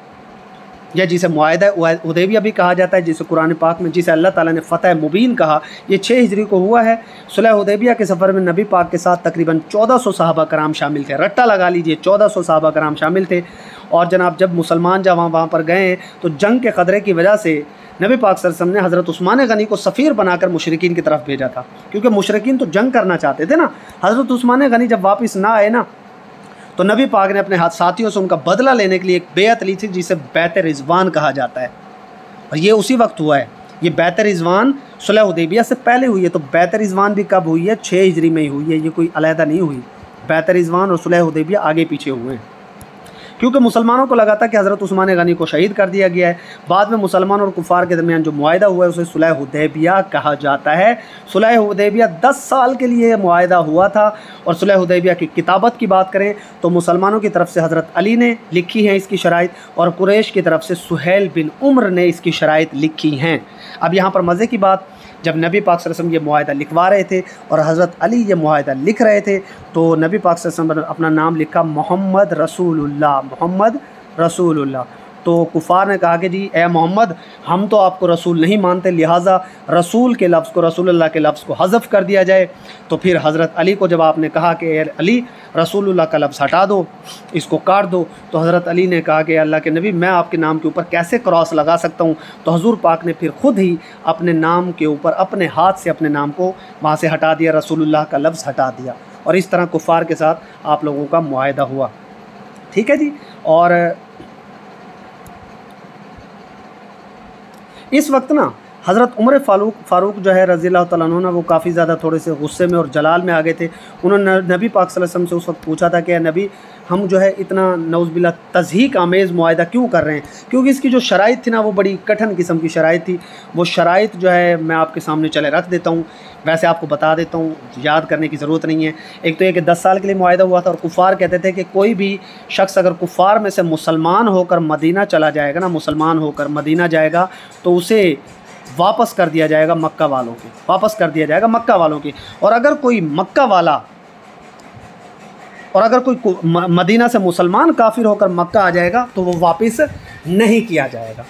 या जिसे मुआहदा हुदैबिया भी कहा जाता है, जिसे कुरान पाक में जिसे अल्लाह ताला ने फ़तह मुबीन कहा, ये 6 हिजरी को हुआ है। सुलह हुदैबिया के सफ़र में नबी पाक के साथ तकरीबन 1400 सहाबा कराम शामिल थे। रट्टा लगा लीजिए, 1400 सहाबा कराम शामिल थे। और जनाब जब मुसलमान जब वहाँ पर गए तो जंग के ख़तरे की वजह से नबी पाक सल्लल्लाहु अलैहि वसल्लम ने हज़रत उस्मान गनी को सफ़ीर बनाकर मुशरिकीन की तरफ भेजा था, क्योंकि मुशरिकीन तो जंग करना चाहते थे ना। हज़रत उस्मान गनी जब वापस ना आए ना, तो नबी पाक ने अपने साथियों से उनका बदला लेने के लिए एक बेअत ली थी जिसे बैत रिज़वान कहा जाता है। और ये उसी वक्त हुआ है। ये बैत रिज़वान सुलह हुदैबिया से पहले हुई है। तो बैत रिज़वान भी कब हुई है? 6 हिजरी में ही हुई है, ये कोई अलहदा नहीं हुई। बैत रिज़वान और सुलह हुदैबिया आगे पीछे हुए हैं, क्योंकि मुसलमानों को लगा था कि हज़रत उस्मान गनी को शहीद कर दिया गया है। बाद में मुसलमान और कुफ़ार के दरमियान जो मुआहिदा हुआ है उसे सुलह हुदैबिया कहा जाता है। सुलह हुदैबिया 10 साल के लिए मुआहिदा हुआ था। और सुलह हुदैबिया की किताबत की बात करें तो मुसलमानों की तरफ से हज़रत अली ने लिखी हैं इसकी शराइत, और कुरैश की तरफ से सुहैल बिन उम्र ने इसकी शराइत लिखी हैं। अब यहाँ पर मज़े की बात, जब नबी पाक सल्लल्लाहु अलैहि वसल्लम ये मुआहिदा लिखवा रहे थे और हज़रत अली ये मुआहिदा लिख रहे थे, तो नबी पाक सल्लल्लाहु अलैहि वसल्लम ने अपना नाम लिखा मोहम्मद रसूलुल्लाह, मोहम्मद रसूलुल्लाह। तो कुफ़ार ने कहा कि जी ए मोहम्मद, हम तो आपको रसूल नहीं मानते, लिहाजा रसूल के लफ्ज़ को, रसूलुल्लाह के लफ्ज़ को हज़फ कर दिया जाए। तो फिर हज़रत अली को जब आपने कहा कि ए अली, रसूलुल्लाह का लफ्ज़ हटा दो, इसको काट दो, तो हज़रत अली ने कहा कि अल्लाह के नबी, मैं आपके नाम के ऊपर कैसे क्रॉस लगा सकता हूँ। तो हुज़ूर पाक ने फिर ख़ुद ही अपने नाम के ऊपर अपने हाथ से अपने नाम को वहाँ से हटा दिया, रसूलुल्लाह का लफ्ज़ हटा दिया। और इस तरह कुफ़ार के साथ आप लोगों का मुआहिदा हुआ। ठीक है जी। और इस वक्त ना हज़रत उमर फ़ारूक जो है रज़ी अल्लाह तआला अन्हु ना, वो काफ़ी ज़्यादा थोड़े से गुस्से में और जलाल में आ गए थे। उन्होंने नबी पाक सल्लल्लाहु अलैहि वसल्लम से उस वक्त पूछा था कि नबी, हम जो है इतना नौज़बिल्लाह तज़हीक आमेज़ मुआहिदा क्यों कर रहे हैं? क्योंकि इसकी जो शराइत थी ना, वो बड़ी कठिन किस्म की शराइत थी। वो शराइत जो है मैं आपके सामने चले रख देता हूँ, वैसे आपको बता देता हूँ, याद करने की ज़रूरत नहीं है। एक तो ये कि 10 साल के लिए मुआहिदा हुआ था, और कुफ़ार कहते थे कि कोई भी शख्स अगर कुफ़ार में से मुसलमान होकर मदीना चला जाएगा ना, मुसलमान होकर मदीना जाएगा, तो उसे वापस कर दिया जाएगा मक्का वालों के, वापस कर दिया जाएगा मक्का वालों की। और अगर कोई मक्का वाला, और अगर कोई मदीना से मुसलमान काफिर होकर मक्का आ जाएगा तो वो वापस नहीं किया जाएगा।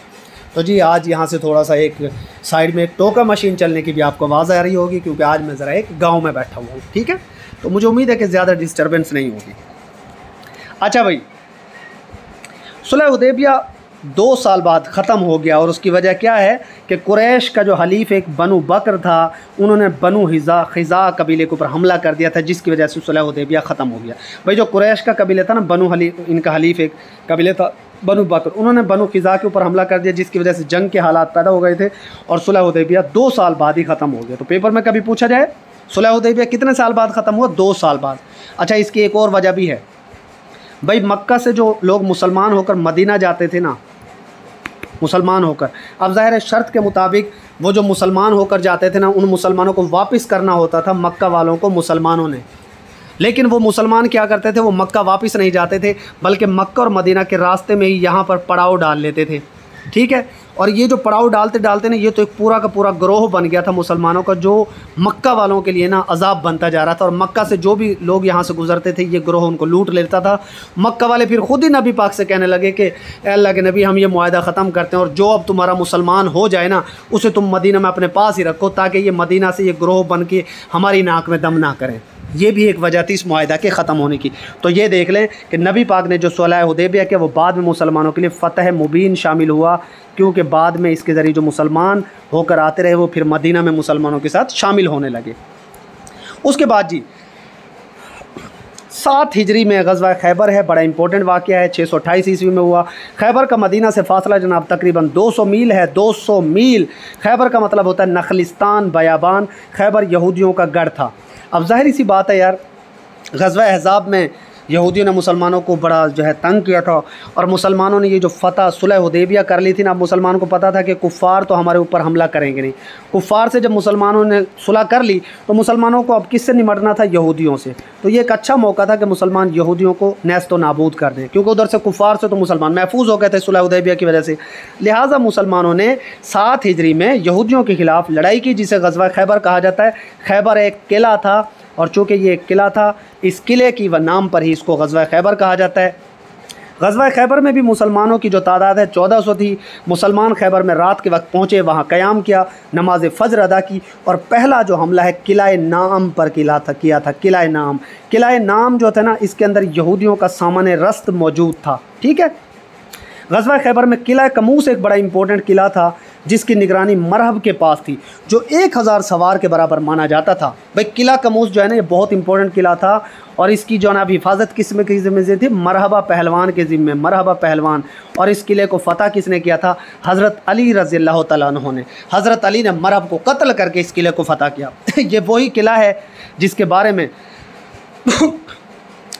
तो जी आज यहाँ से थोड़ा सा एक साइड में एक टोका मशीन चलने की भी आपको आवाज़ आ रही होगी, क्योंकि आज मैं ज़रा एक गांव में बैठा हुआ हूँ। ठीक है, तो मुझे उम्मीद है कि ज़्यादा डिस्टर्बेंस नहीं होगी। अच्छा भाई, सुलह हुदैबिया 2 साल बाद ख़त्म हो गया, और उसकी वजह क्या है कि कुरैश का जो हलीफ एक बनु बकर था, उन्होंने बनु खिज़ा कबीले के ऊपर हमला कर दिया था, जिसकी वजह से सुलह हुदैबिया ख़त्म हो गया। भाई जो कुरैश का कबीला था ना, इनका हलीफ एक कबीले था बनु बकर, उन्होंने बनु खिज़ा के ऊपर हमला कर दिया, जिसकी वजह से जंग के हालात पैदा हो गए थे, और सुलह हुदैबिया 2 साल बाद ही ख़त्म हो गया। तो पेपर में कभी पूछा जाए सुलह हुदैबिया कितने साल बाद ख़त्म हुआ? 2 साल बाद। अच्छा, इसकी एक और वजह भी है भाई, मक्का से जो लोग मुसलमान होकर मदीना जाते थे ना, मुसलमान होकर, अब ज़ाहिर है शर्त के मुताबिक वो जो मुसलमान होकर जाते थे ना, उन मुसलमानों को वापस करना होता था मक्का वालों को, मुसलमानों ने। लेकिन वो मुसलमान क्या करते थे, वो मक्का वापस नहीं जाते थे, बल्कि मक्का और मदीना के रास्ते में ही यहाँ पर पड़ाव डाल लेते थे। ठीक है, और ये जो पड़ाव डालते डालते ना, ये तो एक पूरा का पूरा ग्रोह बन गया था मुसलमानों का, जो मक्का वालों के लिए ना अजाब बनता जा रहा था। और मक्का से जो भी लोग यहाँ से गुजरते थे, ये ग्रोह उनको लूट लेता था। मक्का वाले फिर खुद ही नबी पाक से कहने लगे कि अल्लाह के नबी, हम ये मुआहिदा ख़त्म करते हैं, और जो अब तुम्हारा मुसलमान हो जाए ना, उसे तुम मदीना में अपने पास ही रखो, ताकि ये मदीना से ये ग्रोह बन के हमारी नाक में दम ना करें। ये भी एक वजह थी इस मुआहिदा के ख़त्म होने की। तो ये देख लें कि नबी पाक ने जो सुलह हुदैबिया किया, वो बाद में मुसलमानों के लिए फ़तह मुबीन शामिल हुआ, क्योंकि बाद में इसके ज़रिए जो मुसलमान होकर आते रहे, वो फिर मदीना में मुसलमानों के साथ शामिल होने लगे। उसके बाद जी 7 हिजरी में गज़वा खैबर है, बड़ा इंपॉर्टेंट वाक़या है, 628 ईस्वी में हुआ। खैबर का मदीना से फासला जनाब तकरीबन 200 मील है, 200 मील। खैबर का मतलब होता है नखलिस्तान, बयाबान। खैबर यहूदियों का गढ़ था। अब ज़ाहिर सी बात है यार, ग़ज़वा अहज़ाब में यहूदियों ने मुसलमानों को बड़ा जो है तंग किया था, और मुसलमानों ने ये जो फ़तह सुलह हुदैबिया कर ली थी ना, अब मुसलमानों को पता था कि कुफ़ार तो हमारे ऊपर हमला करेंगे नहीं। कुफ़ार से जब मुसलमानों ने सुलह कर ली, तो मुसलमानों को अब किससे निमटना था? यहूदियों से। तो ये एक अच्छा मौका था कि मुसलमान यहूदियों को नेस्त व नाबूद कर दें, क्योंकि उधर से कुफ़ार से तो मुसलमान महफूज हो गए थे सुलह हुदैबिया की वजह से। लिहाजा मुसलमानों ने 7 हिजरी में यहूदियों के ख़िलाफ़ लड़ाई की, जिसे ग़ज़वा खैबर कहा जाता है। खैबर एक किला था, और चूँकि ये एक किला था, इस किले की व नाम पर ही इसको ग़ज़वा खैबर कहा जाता है। ग़ज़वा खैबर में भी मुसलमानों की जो तादाद है 1400 थी। मुसलमान खैबर में रात के वक्त पहुँचे, वहाँ क़याम किया, नमाज फ़ज्र अदा की, और पहला जो हमला है किला नाम पर किया था। किला नाम जो था ना, इसके अंदर यहूदियों का सामान रस्त मौजूद था। ठीक है, ग़ज़वा खैबर में किला कमूस एक बड़ा इंपॉर्टेंट किला था जिसकी निगरानी मरहब के पास थी, जो 1000 सवार के बराबर माना जाता था। भाई किला कमूस जो है ना, ये बहुत इंपॉर्टेंट किला था और इसकी जो है ना हिफाजत किसमें की ज़िम्मेदारी थी? मरहबा पहलवान के ज़िम्मे, मरहबा पहलवान। और इस किले को फ़तह किसने किया था? हज़रत अली रज़ियल्लाहु तआला अन्हु ने। हज़रत अली ने मरहब को कत्ल करके इस किले को फ़तह किया। ये वही किला है जिसके बारे में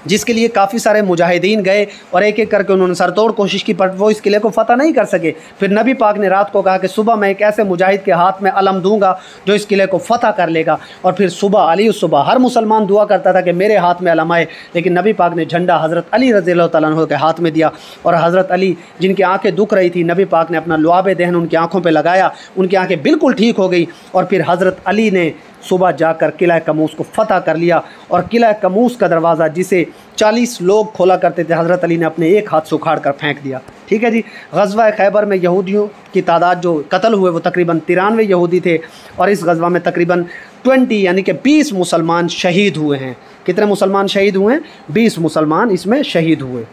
जिसके लिए काफ़ी सारे मुजाहिदीन गए और एक एक करके उन्होंने सरतोड़ कोशिश की, पर वो इस किले को फ़तह नहीं कर सके। फिर नबी पाक ने रात को कहा कि सुबह मैं एक ऐसे मुजाहिद के हाथ में अलम दूंगा जो इस किले को फ़तह कर लेगा। और फिर सुबह हर मुसलमान दुआ करता था कि मेरे हाथ में अलम आए, लेकिन नबी पाक ने झंडा हज़रत अली रज़ियल्लाहु तआला अन्हु के हाथ में दिया। और हज़रत अली जिनकी आँखें दुख रही थी, नबी पाक ने अपना लुआब दहन उनकी आँखों पर लगाया, उनकी आँखें बिल्कुल ठीक हो गई। और फिर हज़रत अली ने सुबह जाकर किला कमूस को फ़तह कर लिया। और किला कमूस का दरवाज़ा जिसे 40 लोग खोला करते थे, हज़रत अली ने अपने एक हाथ से उखाड़ कर फेंक दिया। ठीक है जी। ग़ज़वा खैबर में यहूदियों की तादाद जो कत्ल हुए वो तकरीबन 93 यहूदी थे। और इस ग़ज़वा में तकरीबन 20 यानी कि 20 मुसलमान शहीद हुए हैं। कितने मुसलमान शहीद हुए हैं? 20 मुसलमान इसमें शहीद हुए।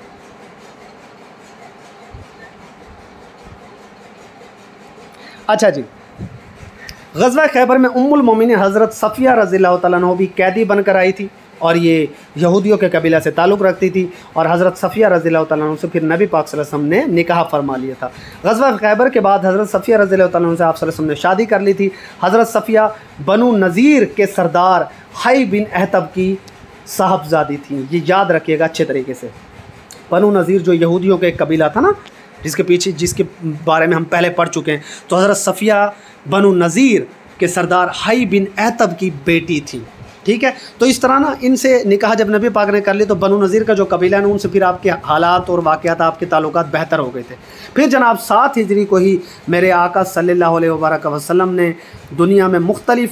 अच्छा जी, ग़ज़वा खैबर में उम्मुल मोमिनीन हज़रत सफ़िया रज़ियल्लाहु तआला अन्हा भी कैदी बनकर आई थी और ये यहूदियों के कबीला से ताल्लुक़ रखती थी। और हज़रत सफ़िया रज़ियल्लाहु तआला अन्हा से फिर नबी पाक सल्लल्लाहु अलैहि वसल्लम ने निकाह फरमा लिया था। ग़ज़वा खैबर के बाद हज़रत सफ़िया रज़ियल्लाहु तआला अन्हा से आप सल्लल्लाहु अलैहि वसल्लम ने शादी कर ली थी। हज़रत सफ़िया बनु नज़ीर के सरदार हई बिन अहतब की साहबजादी थी। ये याद रखिएगा अच्छे तरीके से। बनु नज़ीर जो यहूदियों का एक कबीला था ना, जिसके बारे में हम पहले पढ़ चुके हैं। तो हज़रत सफ़िया बनु नज़ीर के सरदार हई बिन अहतब की बेटी थी। ठीक है। तो इस तरह ना इनसे निकाह जब नबी पाक ने कर ली तो बनु नज़ीर का जो कबीला है उनसे फिर आपके हालात और वाक़यात, आपके ताल्लुकात बेहतर हो गए थे। फिर जनाब 7 हिजरी को ही मेरे आका सल्लल्लाहु अलैहि वसल्लम ने दुनिया में मुख्तलिफ़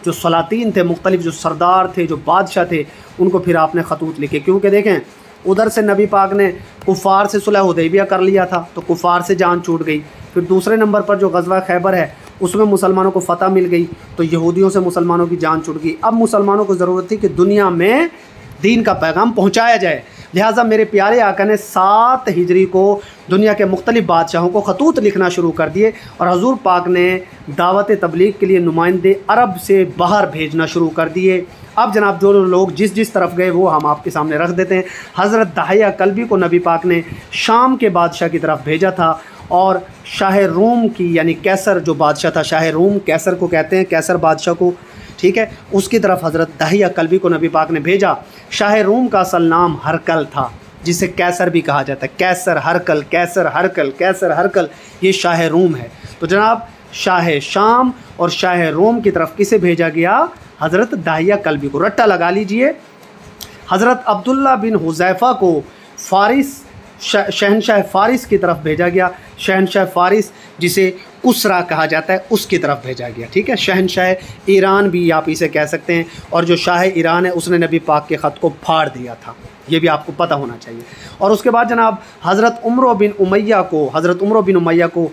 जो सलातीन थे, मुख्तलिफ़ जो सरदार थे, जो बादशाह थे, उनको फिर आपने ख़तूत लिखे। क्योंकि देखें उधर से नबी पाक ने कुफ़ार से सुलह हुदैबिया कर लिया था तो कुफ़ार से जान छूट गई। फिर दूसरे नंबर पर जो ग़ज़वा खैबर है उसमें मुसलमानों को फ़तह मिल गई तो यहूदियों से मुसलमानों की जान छूट गई। अब मुसलमानों को ज़रूरत थी कि दुनिया में दीन का पैगाम पहुँचाया जाए। लिहाजा मेरे प्यारे आका ने 7 हिजरी को दुनिया के मुख्तलिफ़ बादशाहों को ख़तूत लिखना शुरू कर दिए और हजूर पाक ने दावत तबलीग के लिए नुमाइंदे अरब से बाहर भेजना शुरू कर दिए। अब जनाब जो लोग जिस तरफ गए वो हम आपके सामने रख देते हैं। हज़रत दहिया कल्बी को नबी पाक ने शाम के बादशाह की तरफ भेजा था और शाह रूम की यानी कैसर जो बादशाह था, शाह रूम कैसर को कहते हैं, कैसर बादशाह को, ठीक है, उसकी तरफ हज़रत दहिया कल्बी को नबी पाक ने भेजा। शाह रूम का असल नाम हरकल था जिसे कैसर भी कहा जाता है। कैसर हरकल, कैसर हरकल, कैसर हरकल, ये शाह रूम है। तो जनाब शाह शाम और शाह रूम की तरफ किसे भेजा गया? हज़रत दहिया कल्बी को। रट्टा लगा लीजिए। हज़रत अब्दुल्ला बिन हुज़ैफ़ा को फ़ारिस शहनशाह फ़ारिस की तरफ भेजा गया। शहनशाह फ़ारिस जिसे कुसरा कहा जाता है उसकी तरफ भेजा गया। ठीक है। शहनशाह ईरान भी आप इसे कह सकते हैं। और जो शाह ईरान है उसने नबी पाक के ख़त को फाड़ दिया था, ये भी आपको पता होना चाहिए। और उसके बाद जनाब हज़रत उमर बिन उमैया को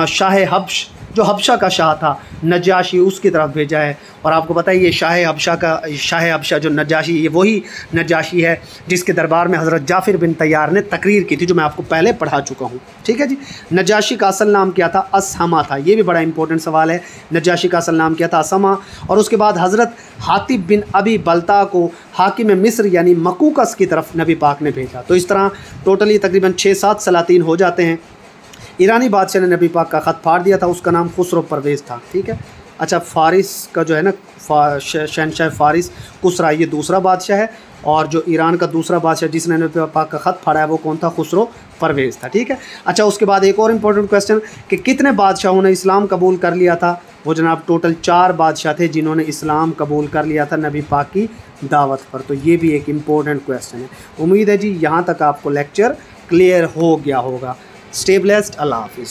शाह हब्श जो हबशा का शाह था नजाशी उसकी तरफ भेजा है। और आपको पता है ये शाह हबशा जो नजाशी, ये वही नजाशी है जिसके दरबार में हज़रत जाफ़िर बिन तैयार ने तकरीर की थी, जो मैं आपको पहले पढ़ा चुका हूँ। ठीक है जी। नजाशी का असल नाम क्या था? असहमा था। ये भी बड़ा इंपॉर्टेंट सवाल है। नजाशी का असल नाम क्या था? असहमा। और उसके बाद हज़रत हातिब बिन अबी बलता को हाकिम मिस्र यानी मकूकस की तरफ नबी पाक ने भेजा। तो इस तरह टोटली तकरीबन 6-7 सलातीन हो जाते हैं। ईरानी बादशाह ने नबी पाक का ख़त फाड़ दिया था, उसका नाम खुसरो परवेज़ था। ठीक है। अच्छा, फ़ारिस का जो है ना शहनशाह फ़ारिस कुसरा, ये दूसरा बादशाह है। और जो ईरान का दूसरा बादशाह जिसने नबी पाक का ख़त फाड़ा है वो कौन था? खुसरो परवेज़ था। ठीक है। अच्छा, उसके बाद एक और इम्पोर्टेंट क्वेश्चन कि कितने बादशाहों ने इस्लाम कबूल कर लिया था? वो जनाब टोटल 4 बादशाह थे जिन्होंने इस्लाम कबूल कर लिया था नबी पाक की दावत पर। तो ये भी एक इम्पोर्टेंट क्वेश्चन है। उम्मीद है जी यहाँ तक आपको लेक्चर क्लियर हो गया होगा। Stay blessed. अल्लाह हाफिज़।